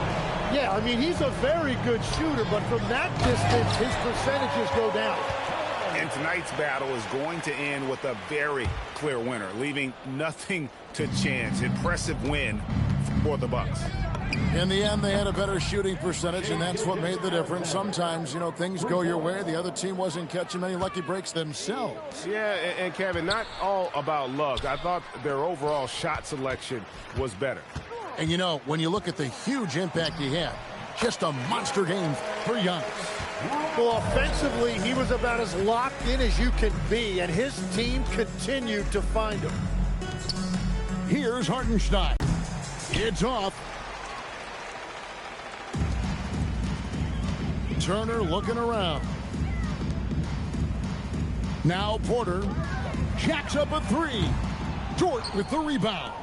Yeah, I mean, he's a very good shooter, but from that distance, his percentages go down.
And tonight's battle is going to end with a very clear winner, leaving nothing to chance. Impressive win for the Bucks.
In the end, they had a better shooting percentage, and that's what made the difference. Sometimes, you know, things go your way. The other team wasn't catching many lucky breaks themselves.
Yeah, and Kevin, not all about luck. I thought their overall shot selection was better.
And, you know, when you look at the huge impact he had, just a monster game for Giannis.
Well, offensively, he was about as locked in as you can be, and his team continued to find him.
Here's Hartenstein. It's off. Turner looking around. Now Porter jacks up a three. Dort with the rebound.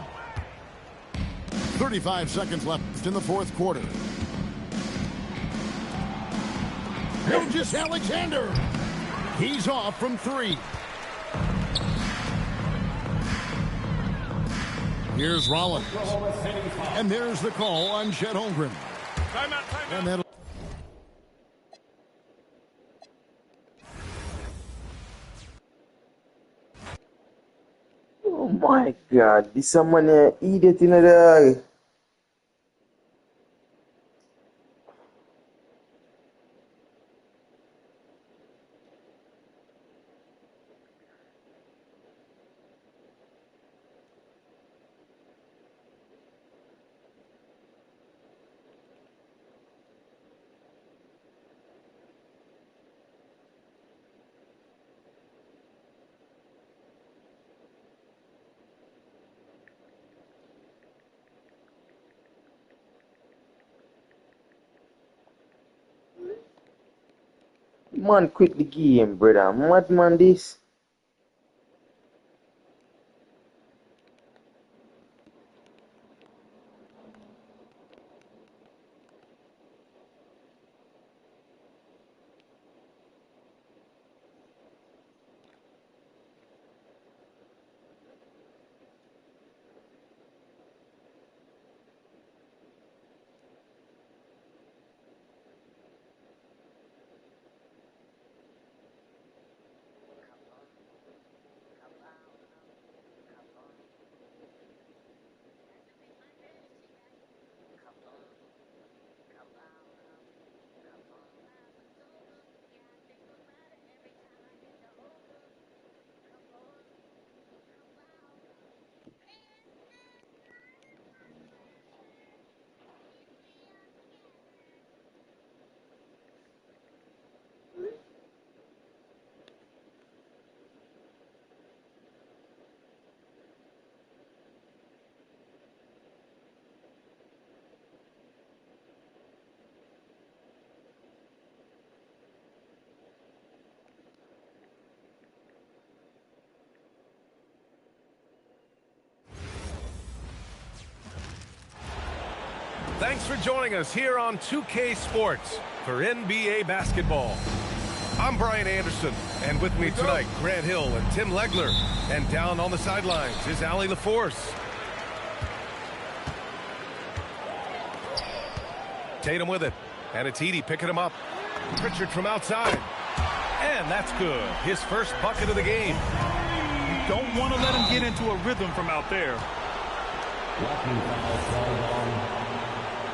35 seconds left in the fourth quarter. Gilgeous-Alexander. He's off from three. Here's Rollins. And there's the call on Chet Holmgren. And that'll
Oh my God, this someone idiot in the man quit the game, brother. Madman this.
Thanks for joining us here on 2K Sports for NBA basketball. I'm Brian Anderson, and with me tonight, Grant Hill and Tim Legler. And down on the sidelines is Allie LaForce. Tatum with it, and it's Edey picking him up. Pritchard from outside, and that's good. His first bucket of the game.
You don't want to let him get into a rhythm from out there.
Walking foul called on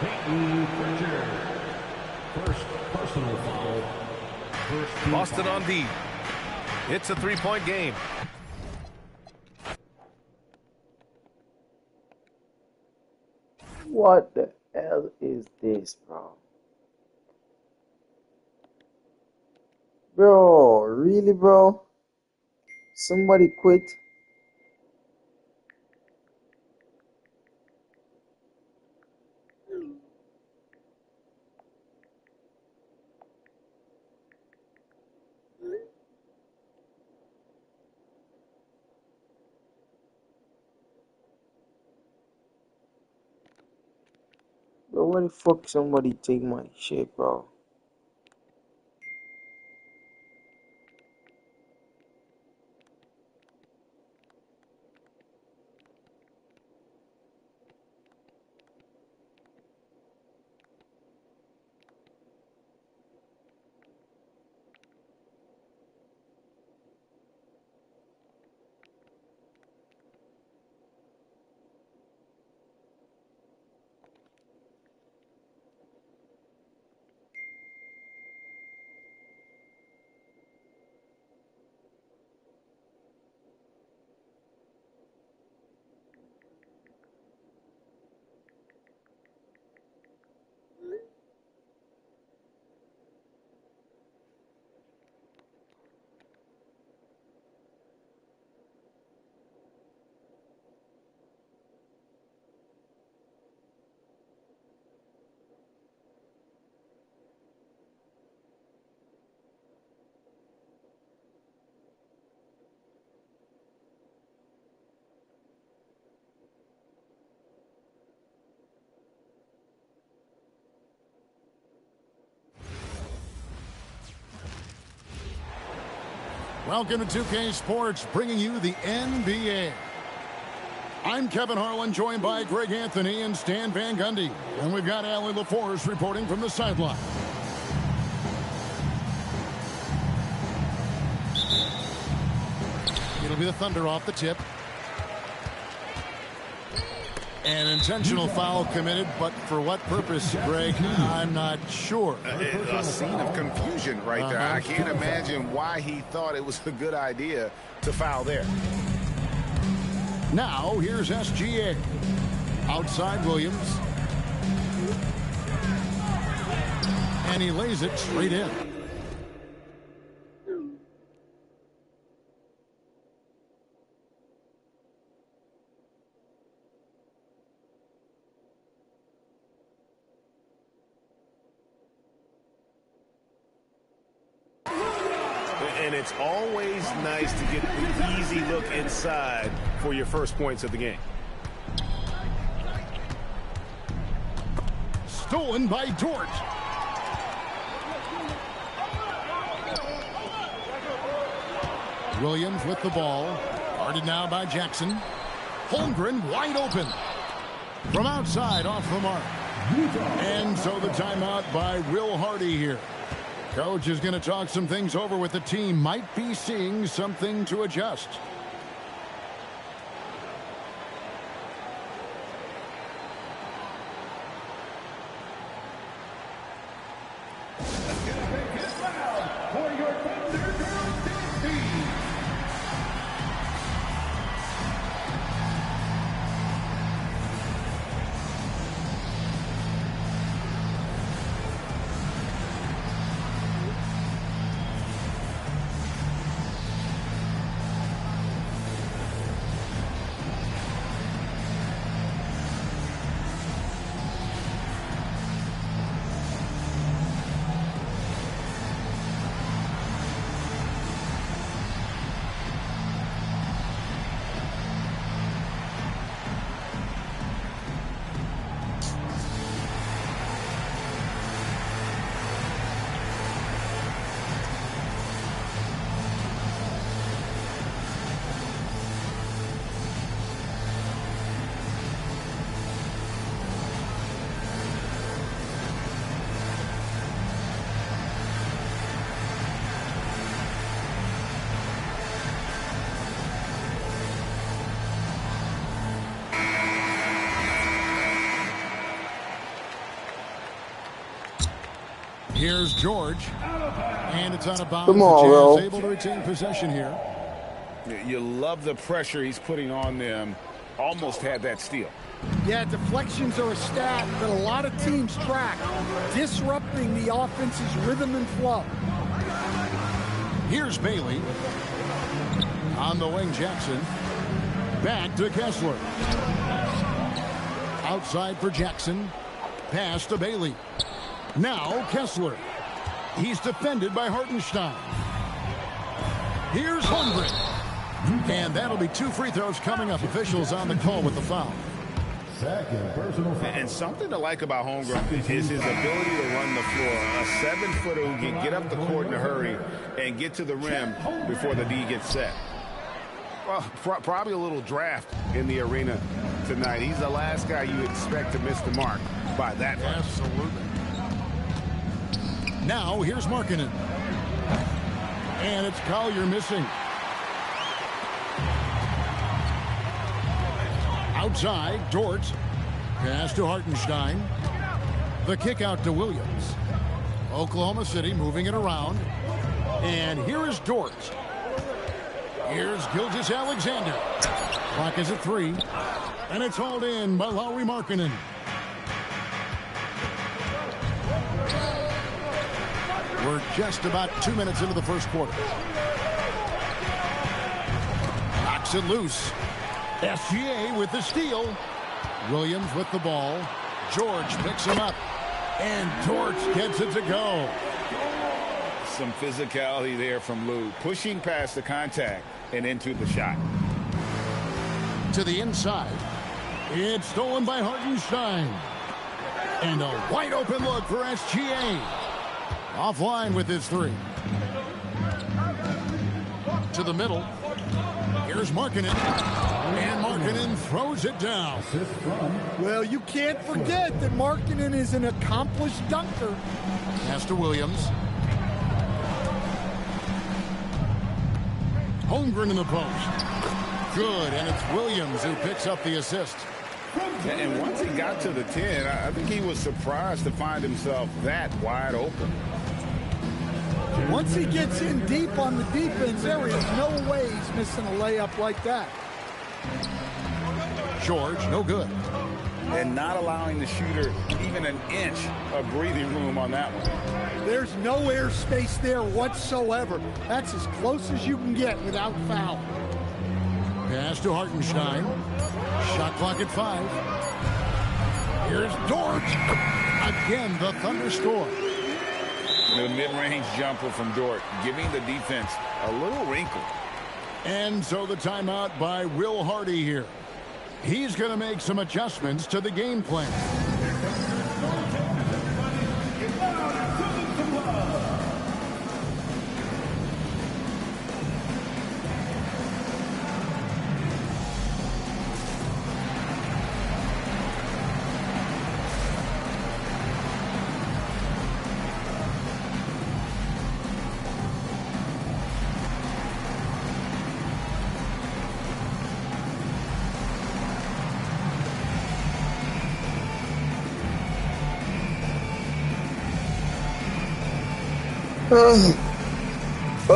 Peyton Pritchard. First personal foul.
Boston on D. It's a three-point game.
What the hell is this, bro? Bro, really, bro? Somebody quit. Bro, why the fuck somebody take my shit, bro?
Welcome to 2K Sports, bringing you the NBA. I'm Kevin Harlan, joined by Greg Anthony and Stan Van Gundy. And we've got Allie LaForce reporting from the sideline. It'll be the Thunder off the tip. An intentional foul committed, but for what purpose, Greg? I'm not sure.
A scene of confusion right there. I can't imagine why he thought it was a good idea to foul there.
Now, here's SGA. Outside Williams. And he lays it straight in.
And it's always nice to get the easy look inside for your first points of the game.
Stolen by Dort. Williams with the ball. Guarded now by Jackson. Holmgren wide open. From outside off the mark. And so the timeout by Will Hardy here. Coach is going to talk some things over with the team. Might be seeing something to adjust. Here's George. And it's out of bounds.
Come on,
the
bro.
Jazz able to retain possession here.
You love the pressure he's putting on them. Almost had that steal.
Yeah, deflections are a stat that a lot of teams track, disrupting the offense's rhythm and flow.
Here's Bailey. On the wing, Jackson. Back to Kessler. Outside for Jackson. Pass to Bailey. Now Kessler. He's defended by Hartenstein. Here's Holmgren. And that'll be 2 free throws coming up. Officials on the call with the foul.
And something to like about Holmgren is his ability to run the floor. A 7-footer who can get up the court in a hurry and get to the rim before the D gets set. Well, probably a little draft in the arena tonight. He's the last guy you expect to miss the mark by that much.
Absolutely. Now here's Markkanen. And it's Collier missing. Outside, Dort. Pass to Hartenstein. The kick out to Williams. Oklahoma City moving it around. And here is Dort. Here's Gilgeous-Alexander. Clock is at 3. And it's hauled in by Lauri Markkanen. We're just about 2 minutes into the first quarter. Knocks it loose. SGA with the steal. Williams with the ball. George picks him up. And Dort gets it to go.
Some physicality there from Lou. Pushing past the contact and into the shot.
To the inside. It's stolen by Hartenstein. And a wide open look for SGA. Offline with his 3. To the middle. Here's Markkanen. And Markkanen throws it down.
Well, you can't forget that Markkanen is an accomplished dunker.
Pass to Williams. Holmgren in the post. Good, and it's Williams who picks up the assist.
And once he got to the 10, I think he was surprised to find himself that wide open.
Once he gets in deep on the defense, there is no way he's missing a layup like that.
George, no good.
And not allowing the shooter even an inch of breathing room on that one.
There's no airspace there whatsoever. That's as close as you can get without foul.
Pass to Hartenstein. Shot clock at 5. Here's Dort. Again, the Thunder score.
The mid-range jumper from Dort, giving the defense a little wrinkle.
And so the timeout by Will Hardy here. He's going to make some adjustments to the game plan.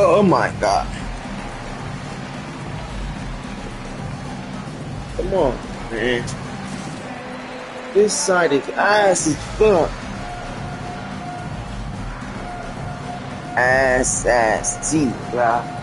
Oh my God. Come on, man. This side is ass as fuck. Ass, G, bro.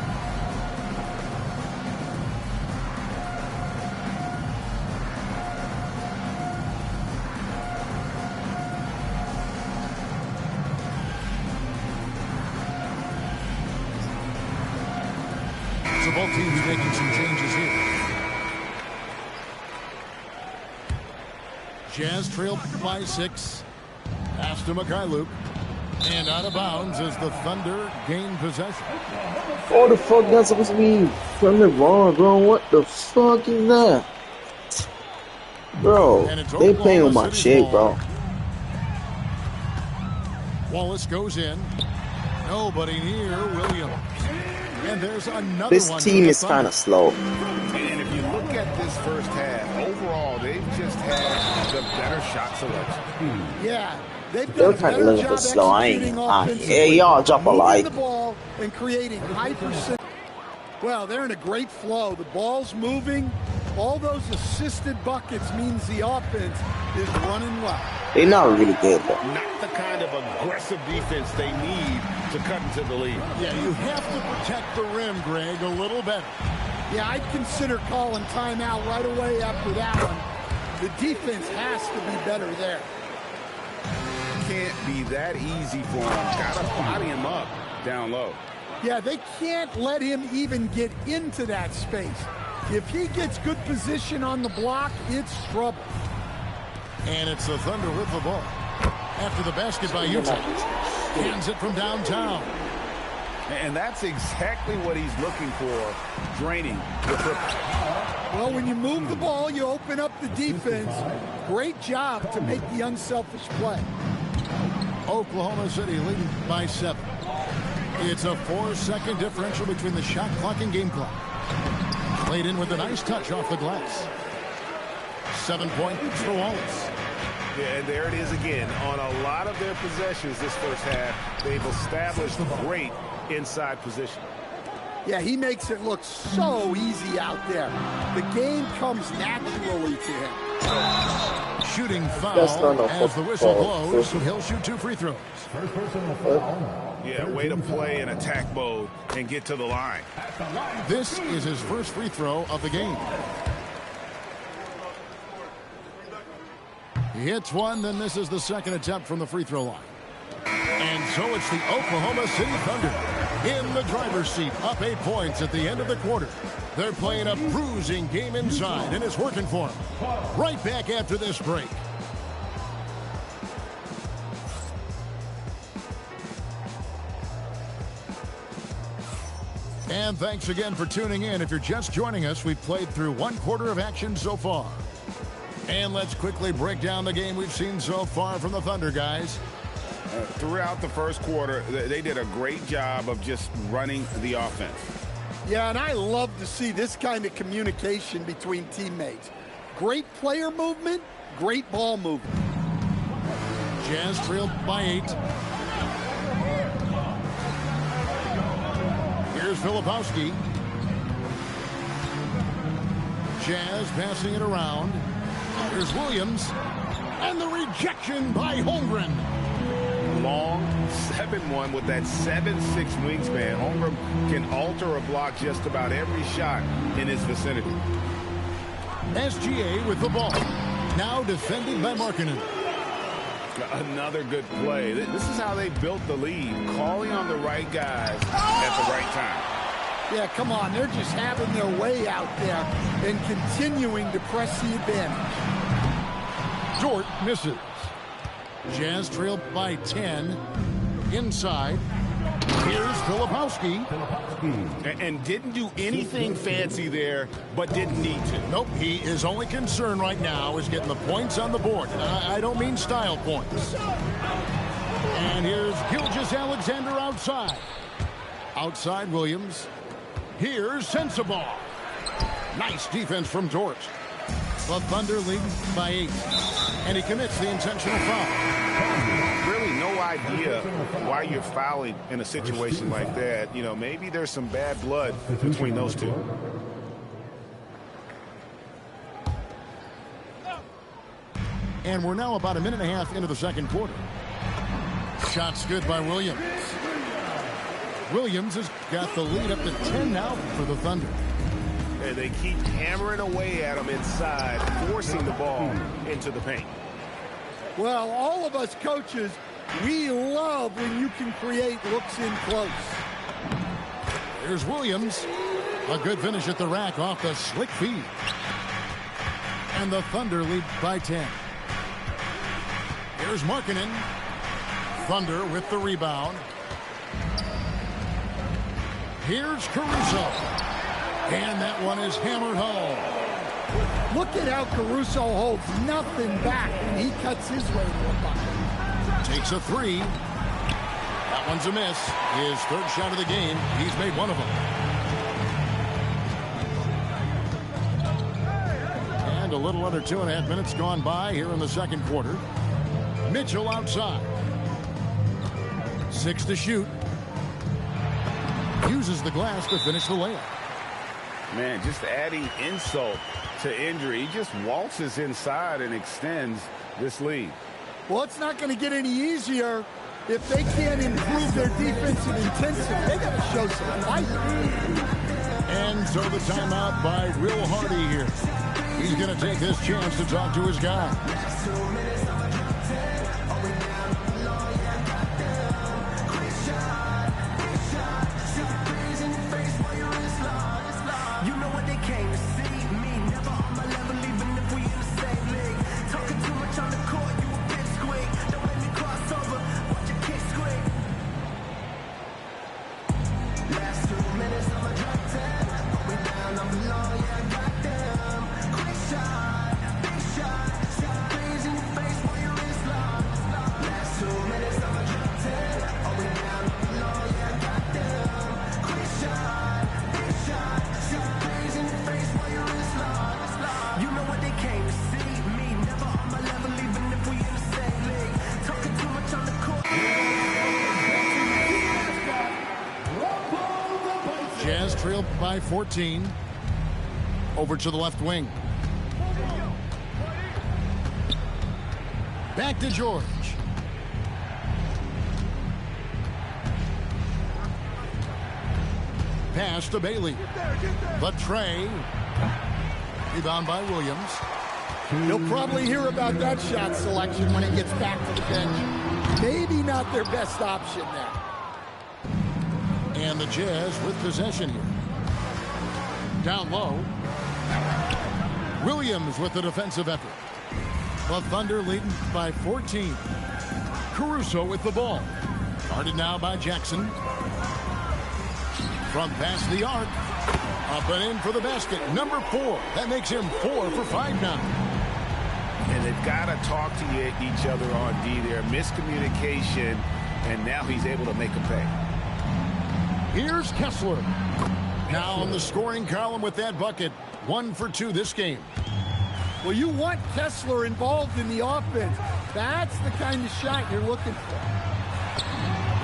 So both teams making some changes here. Jazz trail by 6. Pass to Mikhailuk. And out of bounds as the Thunder gain possession.
What the fuck that's supposed to be from the ball, bro? What the fuck is that? Bro, they playing with my shit, bro.
Wallace goes in. Nobody near Williams. And there's another
this
one.
This team is kind of slow.
And if you look at this first half, overall, they've just had the better shot selection.
Yeah, They've done a better job executing offensively,
y'all drop a like.
the ball and creating high percent. Well, they're in a great flow. The ball's moving. All those assisted buckets means the offense is running well.
They're not really good, though.
Not the kind of aggressive defense they need to cut into the lead.
Yeah, you have to protect the rim, Greg, a little better.
Yeah, I'd consider calling timeout right away after that one. The defense has to be better there.
Can't be that easy for him. Gotta body him up down low.
Yeah, they can't let him even get into that space. If he gets good position on the block, it's trouble.
And it's the Thunder with the ball. After the basket by Utah. Hands it from downtown.
And that's exactly what he's looking for, draining the triple.
Well, when you move the ball, you open up the defense. Great job to make the unselfish play.
Oklahoma City leading by 7. It's a 4-second differential between the shot clock and game clock. Played in with a nice touch off the glass. 7 points for Wallace.
Yeah, and there it is again. On a lot of their possessions this first half, they've established great inside position.
Yeah, he makes it look so easy out there. The game comes naturally to him.
Shooting foul as the whistle blows. He'll shoot 2 free throws.
Yeah, way to play in attack mode and get to the line.
This is his first free throw of the game. He hits one, then misses the second attempt from the free throw line. And so it's the Oklahoma City Thunder in the driver's seat, up 8 points at the end of the quarter. They're playing a bruising game inside, and it's working for them. Right back after this break. And thanks again for tuning in. If you're just joining us, we've played through 1 quarter of action so far. And let's quickly break down the game we've seen so far from the Thunder, guys.
Throughout the first quarter, they did a great job of just running the offense.
Yeah, and I love to see this kind of communication between teammates. Great player movement, great ball movement.
Jazz trailed by 8. Here's Filipowski. Jazz passing it around. Here's Williams. And the rejection by Holmgren.
Long 7-1 with that 7'6" wingspan. Holmgren can alter a block just about every shot in his vicinity.
SGA with the ball. Now defended by Markkanen.
Another good play. This is how they built the lead. Calling on the right guys at the right time.
Yeah, come on. They're just having their way out there and continuing to press the advantage.
Dort misses. Jazz trailed by 10. Inside. Here's Filipowski.
And didn't do anything fancy there, but didn't need to.
Nope, he is only concerned right now is getting the points on the board. I don't mean style points. And here's Gilgeous-Alexander outside. Outside Williams. Here's Sensabaugh. Nice defense from Dort. The Thunder lead by 8. And he commits the intentional foul.
Really no idea why you're fouling in a situation like that. You know, maybe there's some bad blood between those two.
And we're now about a minute and a half into the second quarter. Shots good by Williams. Williams has got the lead up to 10 now for the Thunder.
And they keep hammering away at him inside, forcing the ball into the paint.
Well, all of us coaches, we love when you can create looks in close.
Here's Williams. A good finish at the rack off the slick feed. And the Thunder lead by 10. Here's Markkanen. Thunder with the rebound. Here's Caruso. And that one is hammered home.
Look at how Caruso holds nothing back when he cuts his way to a bucket.
Takes a 3. That one's a miss. His third shot of the game. He's made one of them. And a little under 2.5 minutes gone by here in the second quarter. Mitchell outside. 6 to shoot. Uses the glass to finish the layup.
Man, just adding insult to injury. He just waltzes inside and extends this lead.
Well, it's not going to get any easier if they can't improve their defensive intensity. They got to show some fight.
And so the timeout by Will Hardy here. He's going to take this chance to talk to his guy. Jazz trailed by 14. Over to the left wing. Back to George. Pass to Bailey. The tray. Rebound by Williams.
He'll probably hear about that shot selection when he gets back to the bench. Maybe not their best option there.
And the Jazz with possession here. Down low. Williams with the defensive effort. The Thunder leading by 14. Caruso with the ball. Guarded now by Jackson. From past the arc. Up and in for the basket. Number 4. That makes him 4 for 5 now.
And they've got to talk to each other on D there. Miscommunication. And now he's able to make a pay.
Here's Kessler. Now on the scoring column with that bucket. 1 for 2 this game.
Well, you want Kessler involved in the offense. That's the kind of shot you're looking for.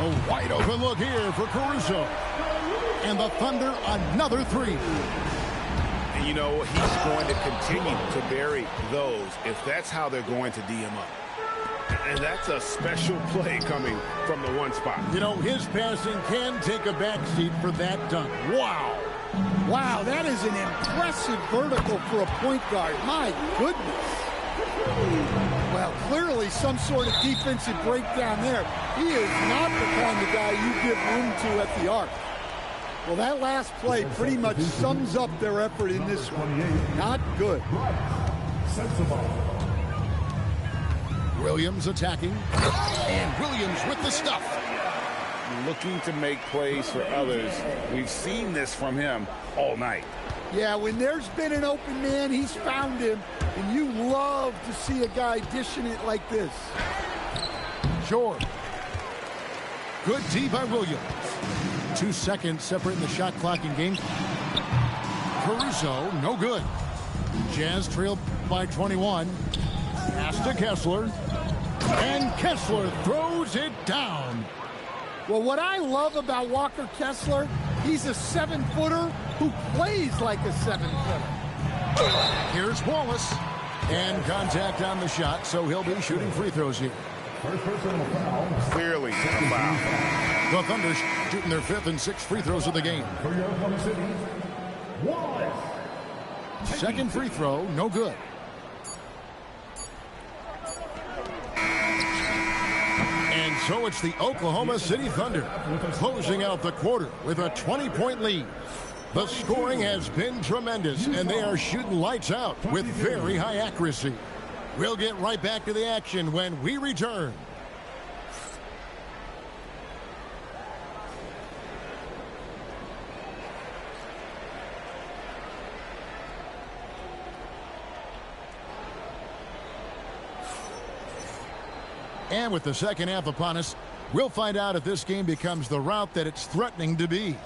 A wide open look here for Caruso. And the Thunder another 3.
And you know, he's going to continue to bury those if that's how they're going to D him up. And that's a special play coming from the one spot.
You know, his passing can take a backseat for that dunk. Wow.
Wow, that is an impressive vertical for a point guard. My goodness. Well, clearly some sort of defensive breakdown there. He is not the kind of guy you give room to at the arc. Well, that last play pretty much sums up their effort in this one. Not good.
Williams attacking. And Williams with the stuff.
Looking to make plays for others. We've seen this from him all night.
Yeah, when there's been an open man, he's found him. And you love to see a guy dishing it like this.
Short. Good D by Williams. 2 seconds separating the shot clock in game. Caruso, no good. Jazz trailed by 21. Pass to Kessler. And Kessler throws it down.
Well, what I love about Walker Kessler, he's a 7-footer who plays like a 7-footer.
Here's Wallace. And contact on the shot, so he'll be shooting free throws here.
Clearly a foul.
The Thunder shooting their 5th and 6th free throws of the game. Second free throw, no good. And so it's the Oklahoma City Thunder closing out the quarter with a 20-point lead. The scoring has been tremendous, and they are shooting lights out with very high accuracy. We'll get right back to the action when we return. And with the second half upon us, we'll find out if this game becomes the route that it's threatening to be.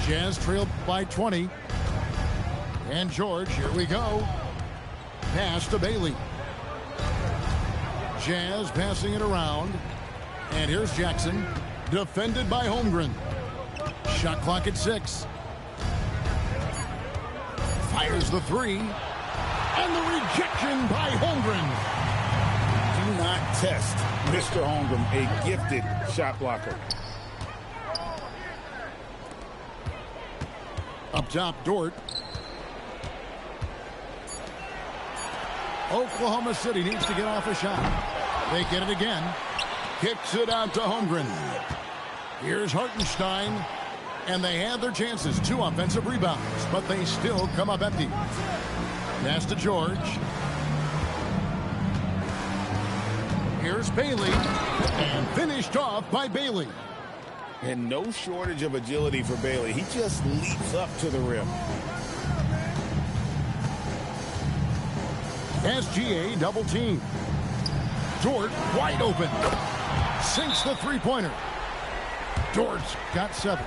Jazz trailed by 20. And George, here we go. Pass to Bailey. Jazz passing it around. And here's Jackson. Defended by Holmgren. Shot clock at 6. Fires the 3. And the rejection by Holmgren.
Do not test Mr. Holmgren, a gifted shot blocker.
Up top, Dort. Oklahoma City needs to get off a shot. They get it again. Kicks it out to Holmgren. Here's Hartenstein. And they had their chances. 2 offensive rebounds. But they still come up empty. Pass to George. Here's Bailey. And finished off by Bailey.
And no shortage of agility for Bailey. He just leaps up to the rim.
SGA double team. Dort wide open. Sinks the three-pointer. Dort's got 7.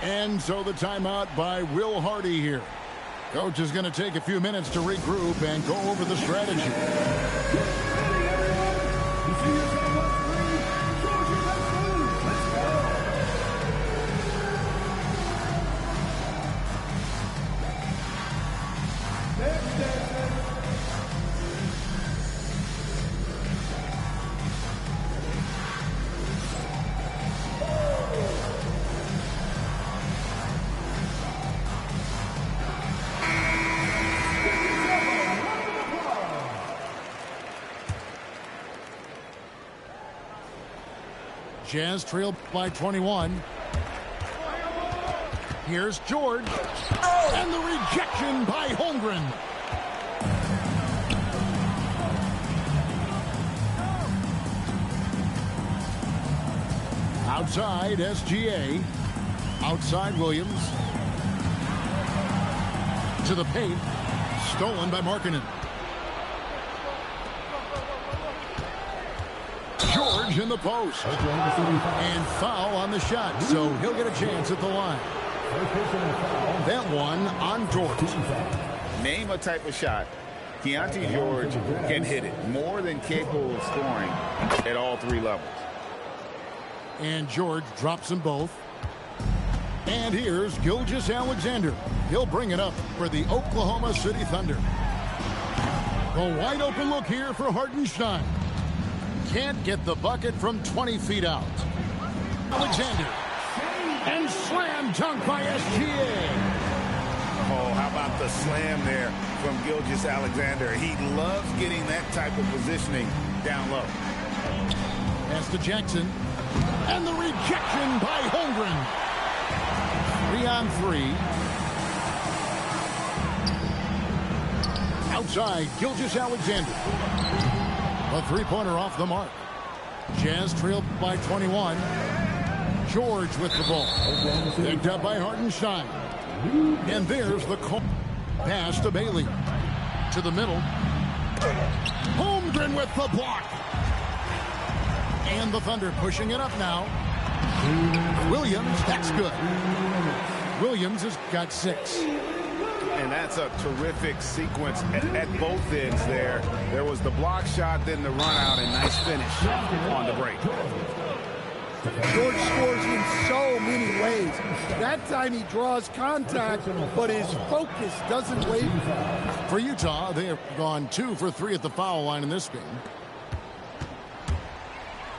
And so the timeout by Will Hardy here. Coach is going to take a few minutes to regroup and go over the strategy. Jazz trailed by 21. Here's George. And the rejection by Holmgren. Outside, SGA. Outside, Williams. To the paint. Stolen by Markkanen. George in the post. And foul on the shot, so he'll get a chance at the line. That one on Dort.
Name a type of shot Keontae George can hit it. More than capable of scoring at all 3 levels.
And George drops them both. And here's Gilgeous-Alexander. He'll bring it up for the Oklahoma City Thunder. A wide open look here for Hartenstein. Can't get the bucket from 20 feet out. Alexander. And slam dunk by SGA.
Oh, how about the slam there from Gilgeous-Alexander? He loves getting that type of positioning down low.
Pass to Jackson. And the rejection by Holmgren. 3-on-3. Outside, Gilgeous-Alexander. A three-pointer off the mark. Jazz trailed by 21. George with the ball. Picked up by Hartenstein. And there's the call. Pass to Bailey. To the middle. Holmgren with the block. And the Thunder pushing it up now. Williams, that's good. Williams has got 6.
And that's a terrific sequence at both ends there. There was the block shot, then the run out, and nice finish on the break.
George scores in so many ways. That time he draws contact, but his focus doesn't waver.
For Utah, they have gone 2 for 3 at the foul line in this game.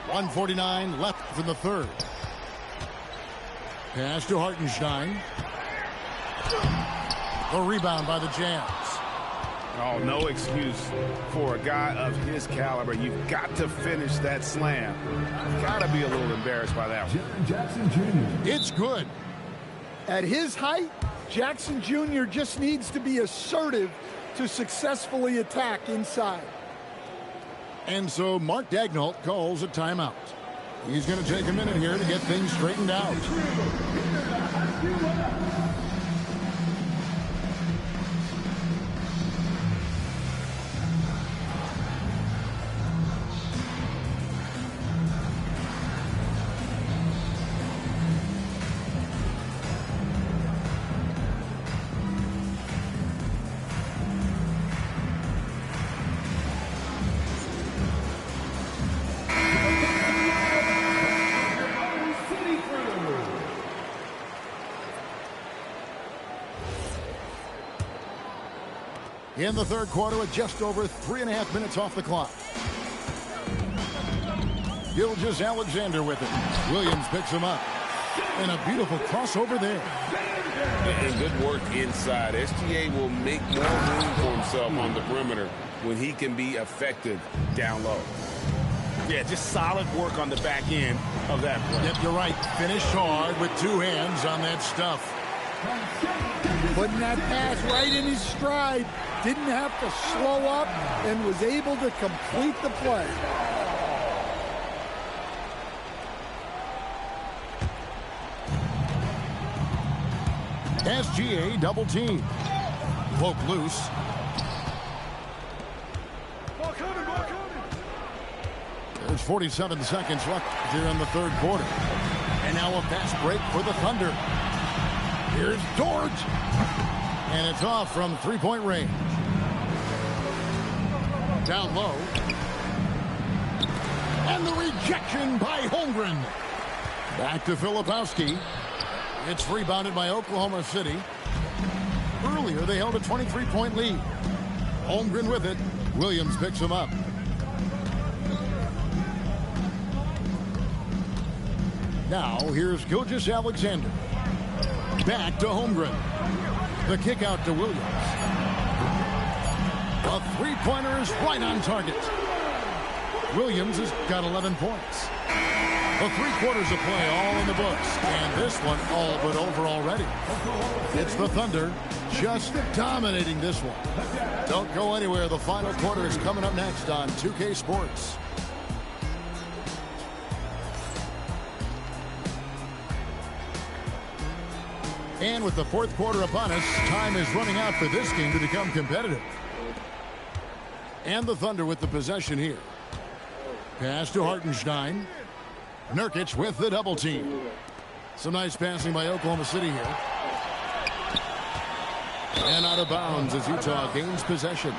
1:49 left in the third. Pass to Hartenstein. The rebound by the Jazz.
Oh, no excuse for a guy of his caliber. You've got to finish that slam. You've got to be a little embarrassed by that one.
Jackson Jr.
It's good.
At his height, Jackson Jr. just needs to be assertive to successfully attack inside.
And so Mark Daigneault calls a timeout. He's going to take a minute here to get things straightened out. in the third quarter with just over 3.5 minutes off the clock. Gilgeous-Alexander with it. Williams picks him up. And a beautiful crossover there.
And good work inside. SGA will make more room for himself on the perimeter when he can be effective down low.
Yeah, just solid work on the back end of that play.
Yep, you're right. Finished hard with two hands on that stuff.
Putting that pass right in his stride. Didn't have to slow up and was able to complete the play.
SGA double team. Poke loose. There's 47 seconds left here in the third quarter. And now a fast break for the Thunder. Here's George. And it's off from three-point range. Down low. And the rejection by Holmgren. Back to Filipowski. It's rebounded by Oklahoma City. Earlier, they held a 23-point lead. Holmgren with it. Williams picks him up. Now, here's Gilgeous-Alexander. Back to Holmgren. The kick out to Williams. A three-pointer is right on target. Williams has got 11 points. The 3 quarters of play all in the books. And this one all but over already. It's the Thunder just dominating this one. Don't go anywhere. The final quarter is coming up next on 2K Sports. And with the fourth quarter upon us, time is running out for this game to become competitive. And the Thunder with the possession here. Pass to Hartenstein. Nurkic with the double team. Some nice passing by Oklahoma City here. And out of bounds as Utah gains possession.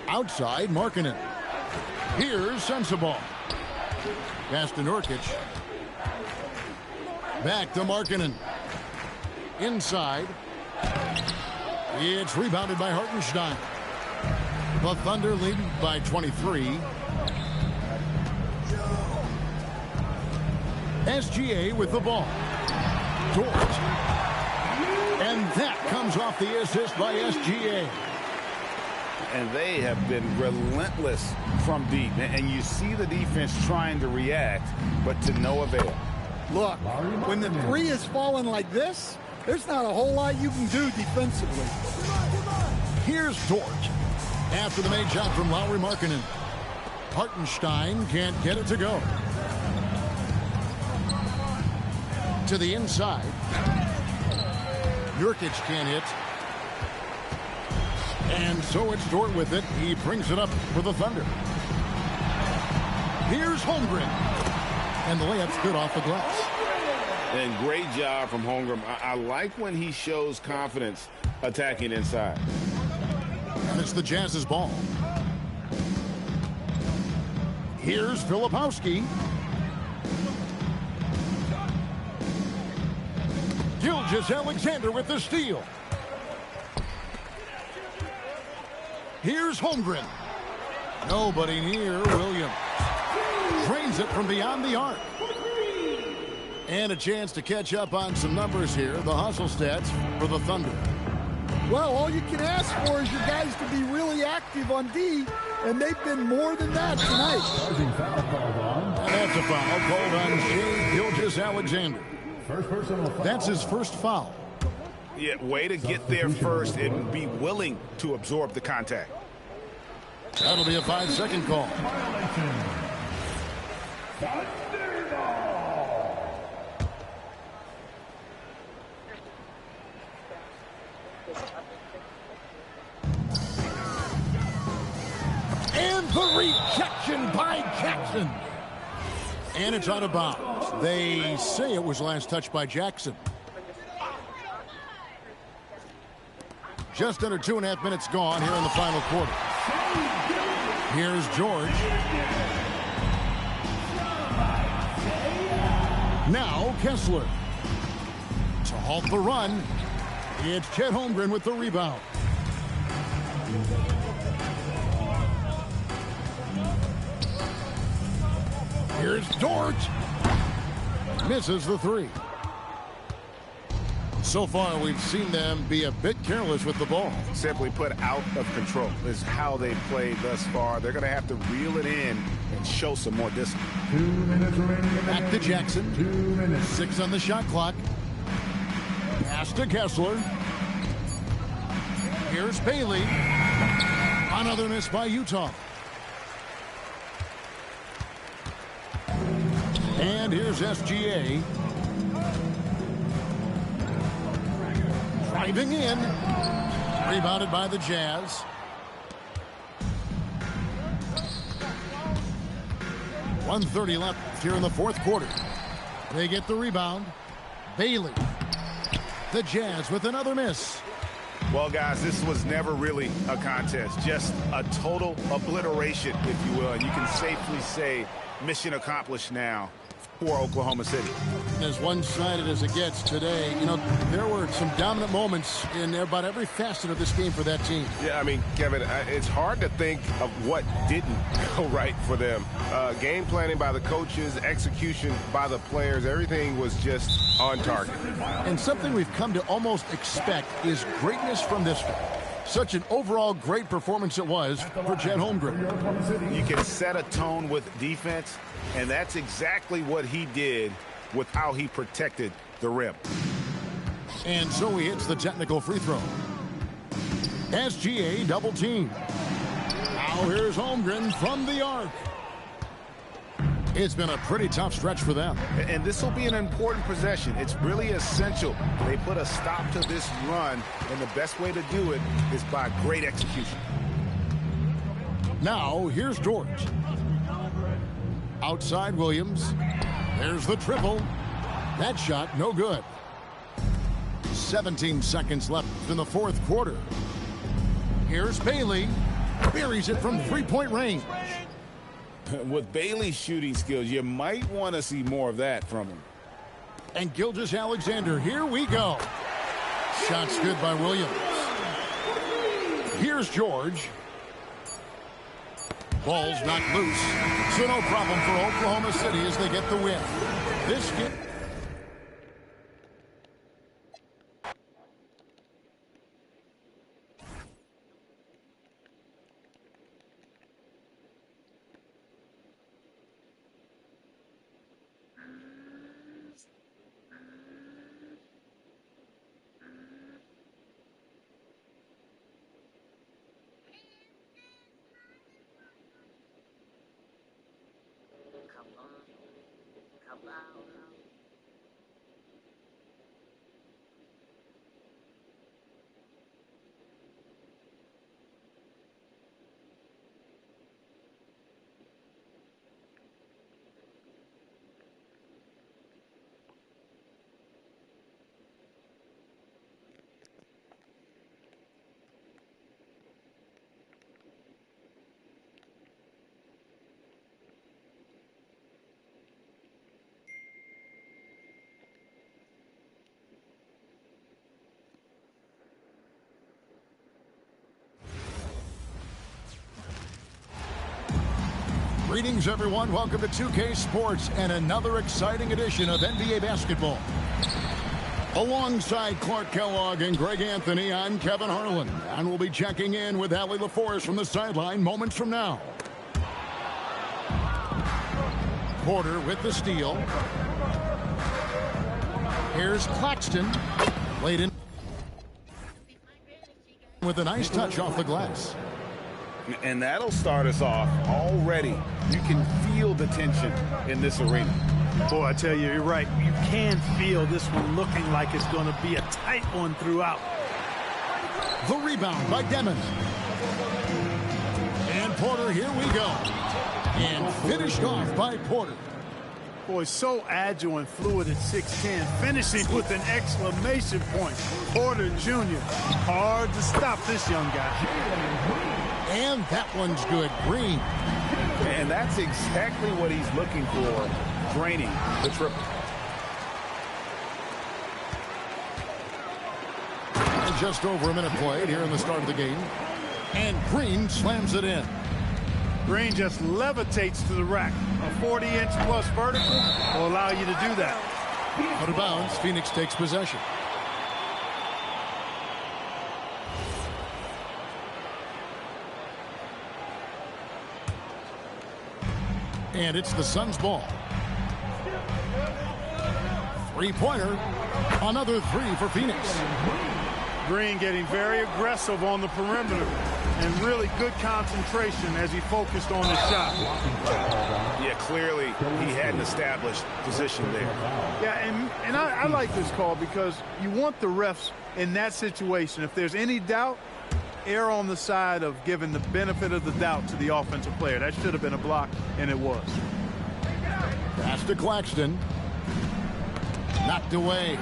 Outside, Markkanen. Here's Sensabaugh. Pass to Nurkic. Back to Markkanen. Inside. It's rebounded by Hartenstein. The Thunder lead by 23. SGA with the ball. George. And that comes off the assist by SGA.
And they have been relentless from deep. And you see the defense trying to react, but to no avail.
Look, when the three is falling like this, there's not a whole lot you can do defensively.
Here's George. After the made shot from Lauri Markkanen. Hartenstein can't get it to go. To the inside. Nurkic can't hit. And so it's Dort with it. He brings it up for the Thunder. Here's Holmgren. And the layup's good off the glass.
And great job from Holmgren. I like when he shows confidence attacking inside.
And it's the Jazz's ball. Here's Filipowski. Gilgeous-Alexander with the steal. Here's Holmgren. Nobody near Williams. Drains it from beyond the arc. And a chance to catch up on some numbers here. The hustle stats for the Thunder.
Well, all you can ask for is your guys to be really active on D, and they've been more than that tonight.
And that's a foul called on Shai Gilgeous-Alexander. That's his first foul.
Yeah, way to get there first and be willing to absorb the contact.
That'll be a 5-second call. And the rejection by Jackson. And it's out of bounds. They say it was last touched by Jackson. Just under 2.5 minutes gone here in the final quarter. Here's George. Now Kessler. To halt the run, it's Chet Holmgren with the rebound. Here's Dort. Misses the three. So far, we've seen them be a bit careless with the ball.
Simply put, out of control is how they played thus far. They're going to have to reel it in and show some more discipline.
2 minutes remaining.
Back to Jackson.
2 minutes.
6 on the shot clock. Pass to Kessler. Here's Bailey. Another miss by Utah. And here's SGA. Driving in. Rebounded by the Jazz. .130 left here in the fourth quarter. They get the rebound. Bailey. The Jazz with another miss.
Well, guys, this was never really a contest. Just a total obliteration, if you will. And you can safely say mission accomplished now for Oklahoma City.
As one-sided as it gets today, you know, there were some dominant moments in about every facet of this game for that team.
Yeah, I mean, Kevin, it's hard to think of what didn't go right for them. Game planning by the coaches, execution by the players, everything was just on target.
And something we've come to almost expect is greatness from this one. Such an overall great performance it was for Chet Holmgren.
You can set a tone with defense, and that's exactly what he did with how he protected the rim.
And so he hits the technical free throw. SGA double team. Now here's Holmgren from the arc. It's been a pretty tough stretch for them.
And this will be an important possession. It's really essential. They put a stop to this run, and the best way to do it is by great execution.
Now, here's George. Outside Williams. There's the triple. That shot, no good. 17 seconds left in the fourth quarter. Here's Bailey. Buries it from three-point range.
With Bailey's shooting skills, you might want to see more of that from him.
And Gilgeous-Alexander, here we go. Shots good by Williams. Here's George. Ball's knocked loose. So no problem for Oklahoma City as they get the win. This game. Greetings, everyone. Welcome to 2K Sports and another exciting edition of NBA basketball. Alongside Clark Kellogg and Greg Anthony, I'm Kevin Harlan, and we'll be checking in with Allie LaForce from the sideline moments from now. Porter with the steal. Here's Claxton. Laid in with a nice touch off the glass.
And that'll start us off already. You can feel the tension in this arena.
Boy, I tell you, you're right. You can feel this one looking like it's going to be a tight one throughout.
The rebound by Demon. And Porter, here we go. And finished off by Porter.
Boy, so agile and fluid at 6'10", finishing with an exclamation point. Porter Jr., hard to stop this young guy.
And that one's good. Green.
And that's exactly what he's looking for, draining the triple.
just over a minute played here in the start of the game. And Green slams it in.
Green just levitates to the rack. A 40-inch plus vertical will allow you to do that.
Out of bounds, Phoenix takes possession. And it's the Suns' ball. Three-pointer. Another three for Phoenix.
Green getting very aggressive on the perimeter and really good concentration as he focused on his shot.
Yeah, clearly he had an established position there.
Yeah, and I like this call because you want the refs in that situation. If there's any doubt, err on the side of giving the benefit of the doubt to the offensive player. That should have been a block, and it was.
Pass to Claxton. Knocked away.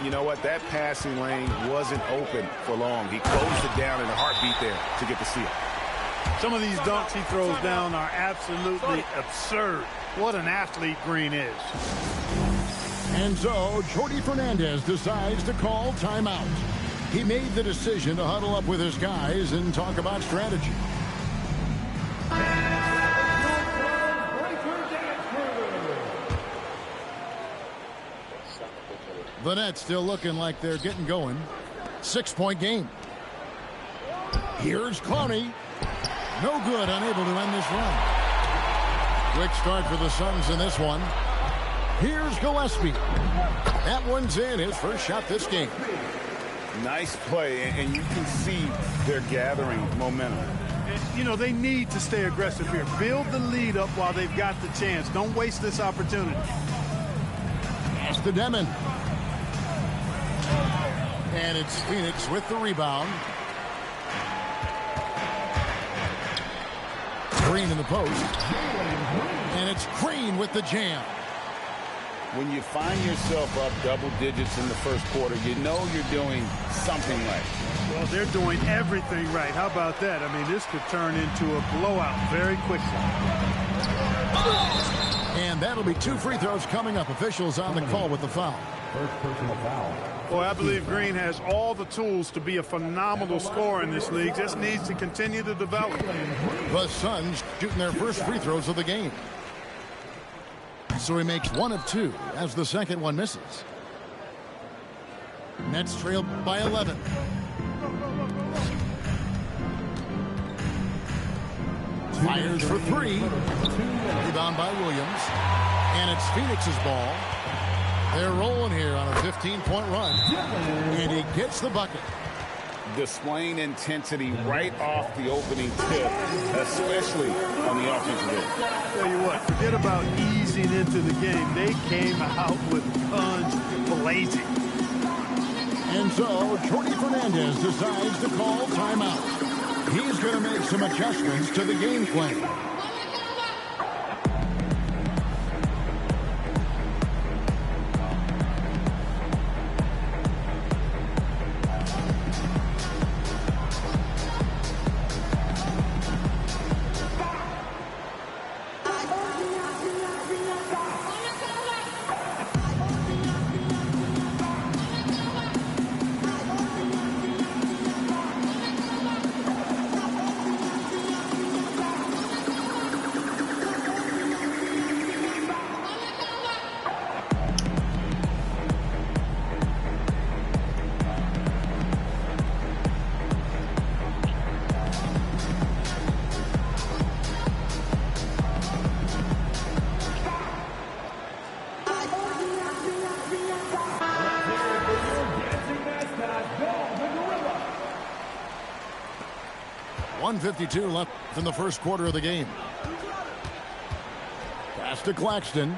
You know what? That passing lane wasn't open for long. He closed it down in a heartbeat there to get the steal.
Some of these dunks he throws down are absolutely absurd. What an athlete Green is.
And so Jordi Fernandez decides to call timeout. He made the decision to huddle up with his guys and talk about strategy. The Nets still looking like they're getting going. 6-point game. Here's Clowney. No good, unable to end this run. Quick start for the Suns in this one. Here's Gillespie. That one's in, his first shot this game.
Nice play, and you can see they're gathering momentum.
You know, they need to stay aggressive here. Build the lead up while they've got the chance. Don't waste this opportunity.
Pass to Demon. And it's Phoenix with the rebound. Green in the post. And it's Green with the jam.
When you find yourself up double digits in the first quarter, you know you're doing something right.
Well, they're doing everything right. How about that? I mean, this could turn into a blowout very quickly.
And that'll be 2 free throws coming up. Officials on the call with the foul.
First personal foul.
Boy, I believe Green has all the tools to be a phenomenal scorer in this league. Just needs to continue to develop.
The Suns shooting their first free throws of the game. So he makes 1 of 2 as the second one misses. Nets trail by 11. Fires for 3. Rebound by Williams. And it's Phoenix's ball. They're rolling here on a 15-point run. And he gets the bucket.
Displaying intensity right off the opening tip, especially on the offensive end.
Tell you what, forget about easing into the game. They came out with guns blazing.
And so Jordi Fernandez decides to call timeout. He's going to make some adjustments to the game plan. .152 left in the first quarter of the game. Pass to Claxton.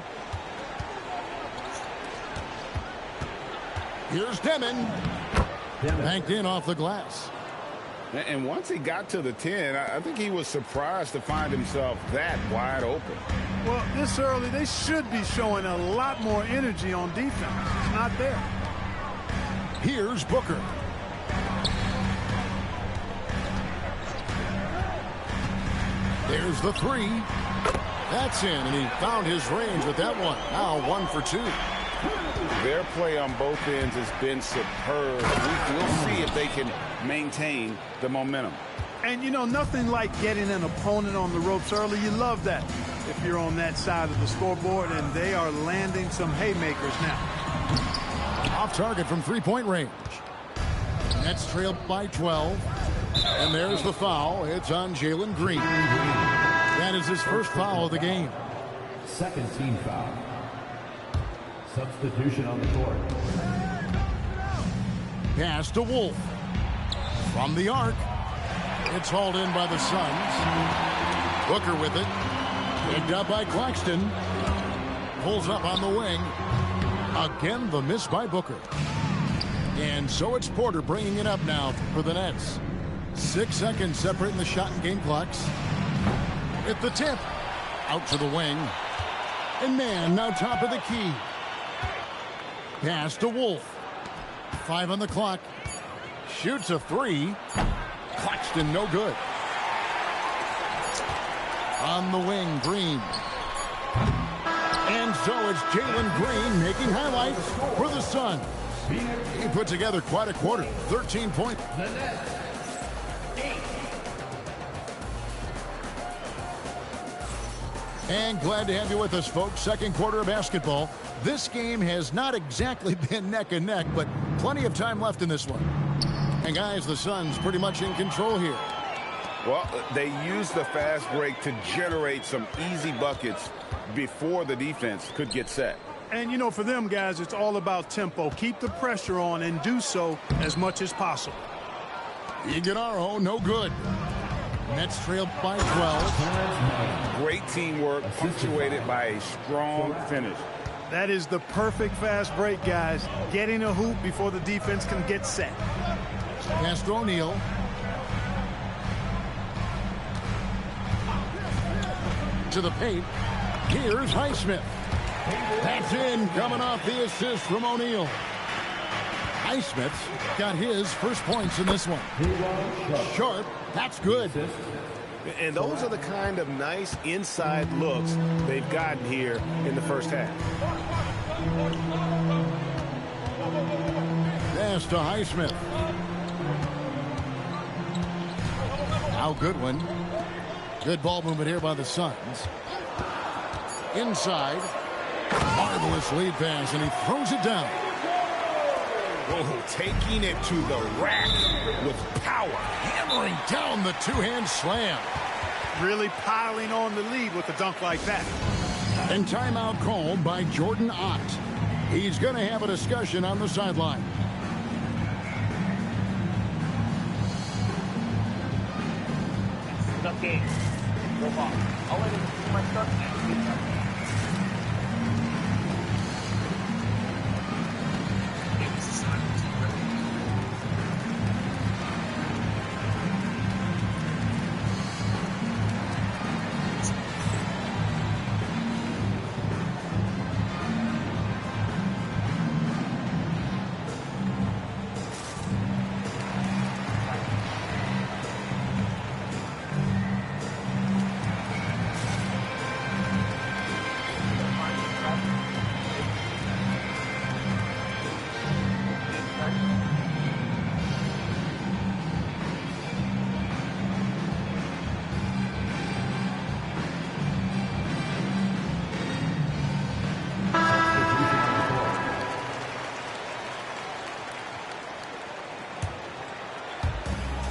Here's Demon. Banked in off the glass.
And once he got to the 10, I think he was surprised to find himself that wide open.
Well, this early, they should be showing a lot more energy on defense. It's not there.
Here's Booker. There's the 3. That's in, and he found his range with that one. Now 1 for 2.
Their play on both ends has been superb. We'll see if they can maintain the momentum.
And, you know, nothing like getting an opponent on the ropes early. You love that if you're on that side of the scoreboard, and they are landing some haymakers now.
Off target from three-point range. Nets trail by 12. And there's the foul. It's on Jalen Green. That is his first foul of the game.
Second team foul. Substitution on the court.
Pass to Wolf. From the arc. It's hauled in by the Suns. Booker with it. Picked up by Claxton. Pulls up on the wing. Again, the miss by Booker. And so it's Porter bringing it up now for the Nets. 6 seconds separating the shot and game clocks. At the tip. Out to the wing. And man, now top of the key. Pass to Wolf. 5 on the clock. Shoots a 3. Claxton no good. On the wing, Green. And so it's Jalen Green making highlights for the Suns. He put together quite a quarter. 13 points. And glad to have you with us, folks. Second quarter of basketball. This game has not exactly been neck and neck, but plenty of time left in this one. And guys, the Suns pretty much in control here.
Well, they used the fast break to generate some easy buckets before the defense could get set.
And, you know, for them, guys, it's all about tempo. Keep the pressure on and do so as much as possible.
Iguodala, no good. Nets trail by 12.
Great teamwork, punctuated by a strong finish.
That is the perfect fast break, guys. Getting a hoop before the defense can get set.
Pass to O'Neal. To the paint. Here's Highsmith. That's in, coming off the assist from O'Neal. Highsmith's got his first points in this one. Sharp, that's good.
And those are the kind of nice inside looks they've gotten here in the first half.
Pass to Highsmith. Now Goodwin. Good ball movement here by the Suns. Inside. Marvelous lead pass, and he throws it down.
Oh, taking it to the rack with power.
Hammering down the two-hand slam.
Really piling on the lead with a dunk like that.
And timeout called by Jordan Ott. He's going to have a discussion on the sideline.
Okay.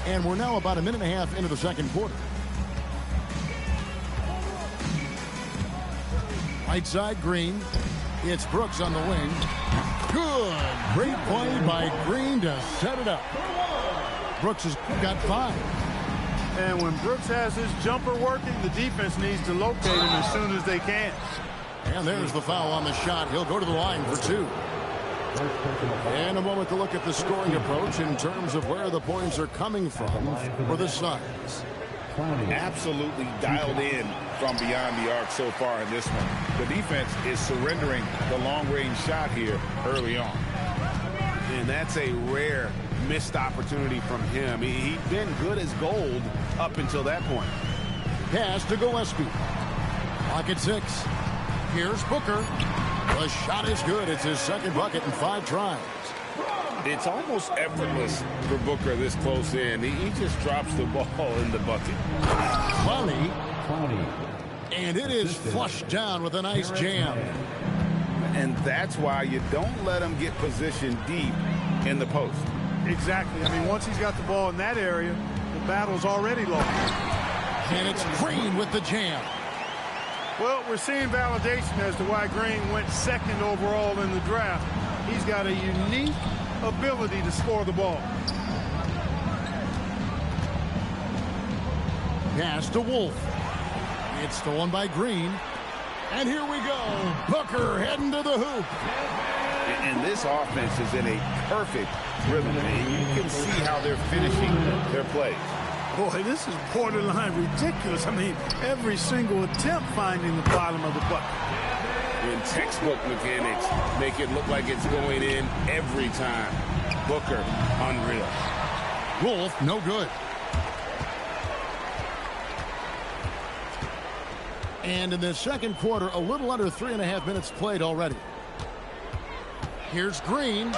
And we're now about a minute and a half into the second quarter. Right side, Green. It's Brooks on the wing. Good. Great play by Green to set it up. Brooks has got 5.
And when Brooks has his jumper working, the defense needs to locate him as soon as they can.
And there's the foul on the shot. He'll go to the line for 2. And a moment to look at the scoring approach in terms of where the points are coming from for the Suns.
Absolutely dialed in from beyond the arc so far in this one. The defense is surrendering the long-range shot here early on. And that's a rare missed opportunity from him. He'd been good as gold up until that point.
Pass to Gillespie. Clock at 6. Here's Booker. The shot is good. It's his second bucket in 5 tries.
It's almost effortless for Booker this close in. He just drops the ball in the bucket.
Clowney. And it is flushed down with a nice jam.
And that's why you don't let him get positioned deep in the post.
Exactly. I mean, once he's got the ball in that area, the battle's already lost.
And it's Green with the jam.
Well, we're seeing validation as to why Green went second overall in the draft. He's got a unique ability to score the ball.
Pass to Wolf. It's stolen by Green. And here we go. Booker heading to the hoop.
And this offense is in a perfect rhythm. And you can see how they're finishing their plays.
Boy, this is borderline ridiculous. I mean, every single attempt finding the bottom of the bucket.
In textbook mechanics, make it look like it's going in every time. Booker, unreal.
Wolf, no good. And in the second quarter, a little under 3.5 minutes played already. Here's Green.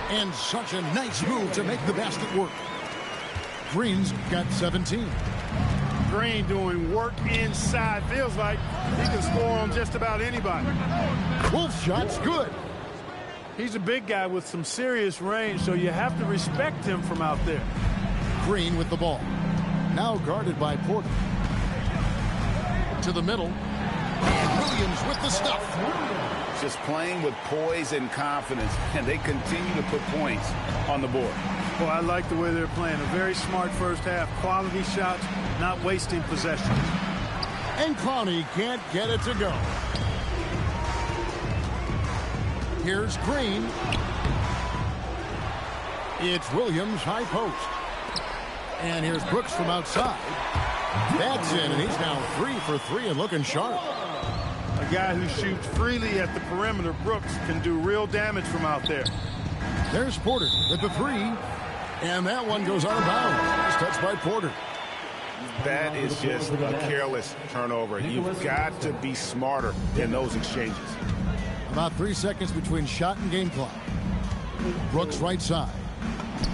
And such a nice move to make the basket work. Green's got 17.
Green doing work inside. Feels like he can score on just about anybody.
Wolf shot's good.
He's a big guy with some serious range, so you have to respect him from out there.
Green with the ball. Now guarded by Porter. To the middle. And Williams with the stuff.
Just playing with poise and confidence, and they continue to put points on the board.
Well, I like the way they're playing. A very smart first half. Quality shots, not wasting possessions.
And Clowney can't get it to go. Here's Green. It's Williams, high post. And here's Brooks from outside. That's in, and he's now 3 for 3 and looking sharp.
A guy who shoots freely at the perimeter, Brooks, can do real damage from out there.
There's Porter with the 3. And that one goes out of bounds. Touched by Porter.
That is just a careless turnover. You've got to be smarter in those exchanges.
About 3 seconds between shot and game clock. Brooks right side.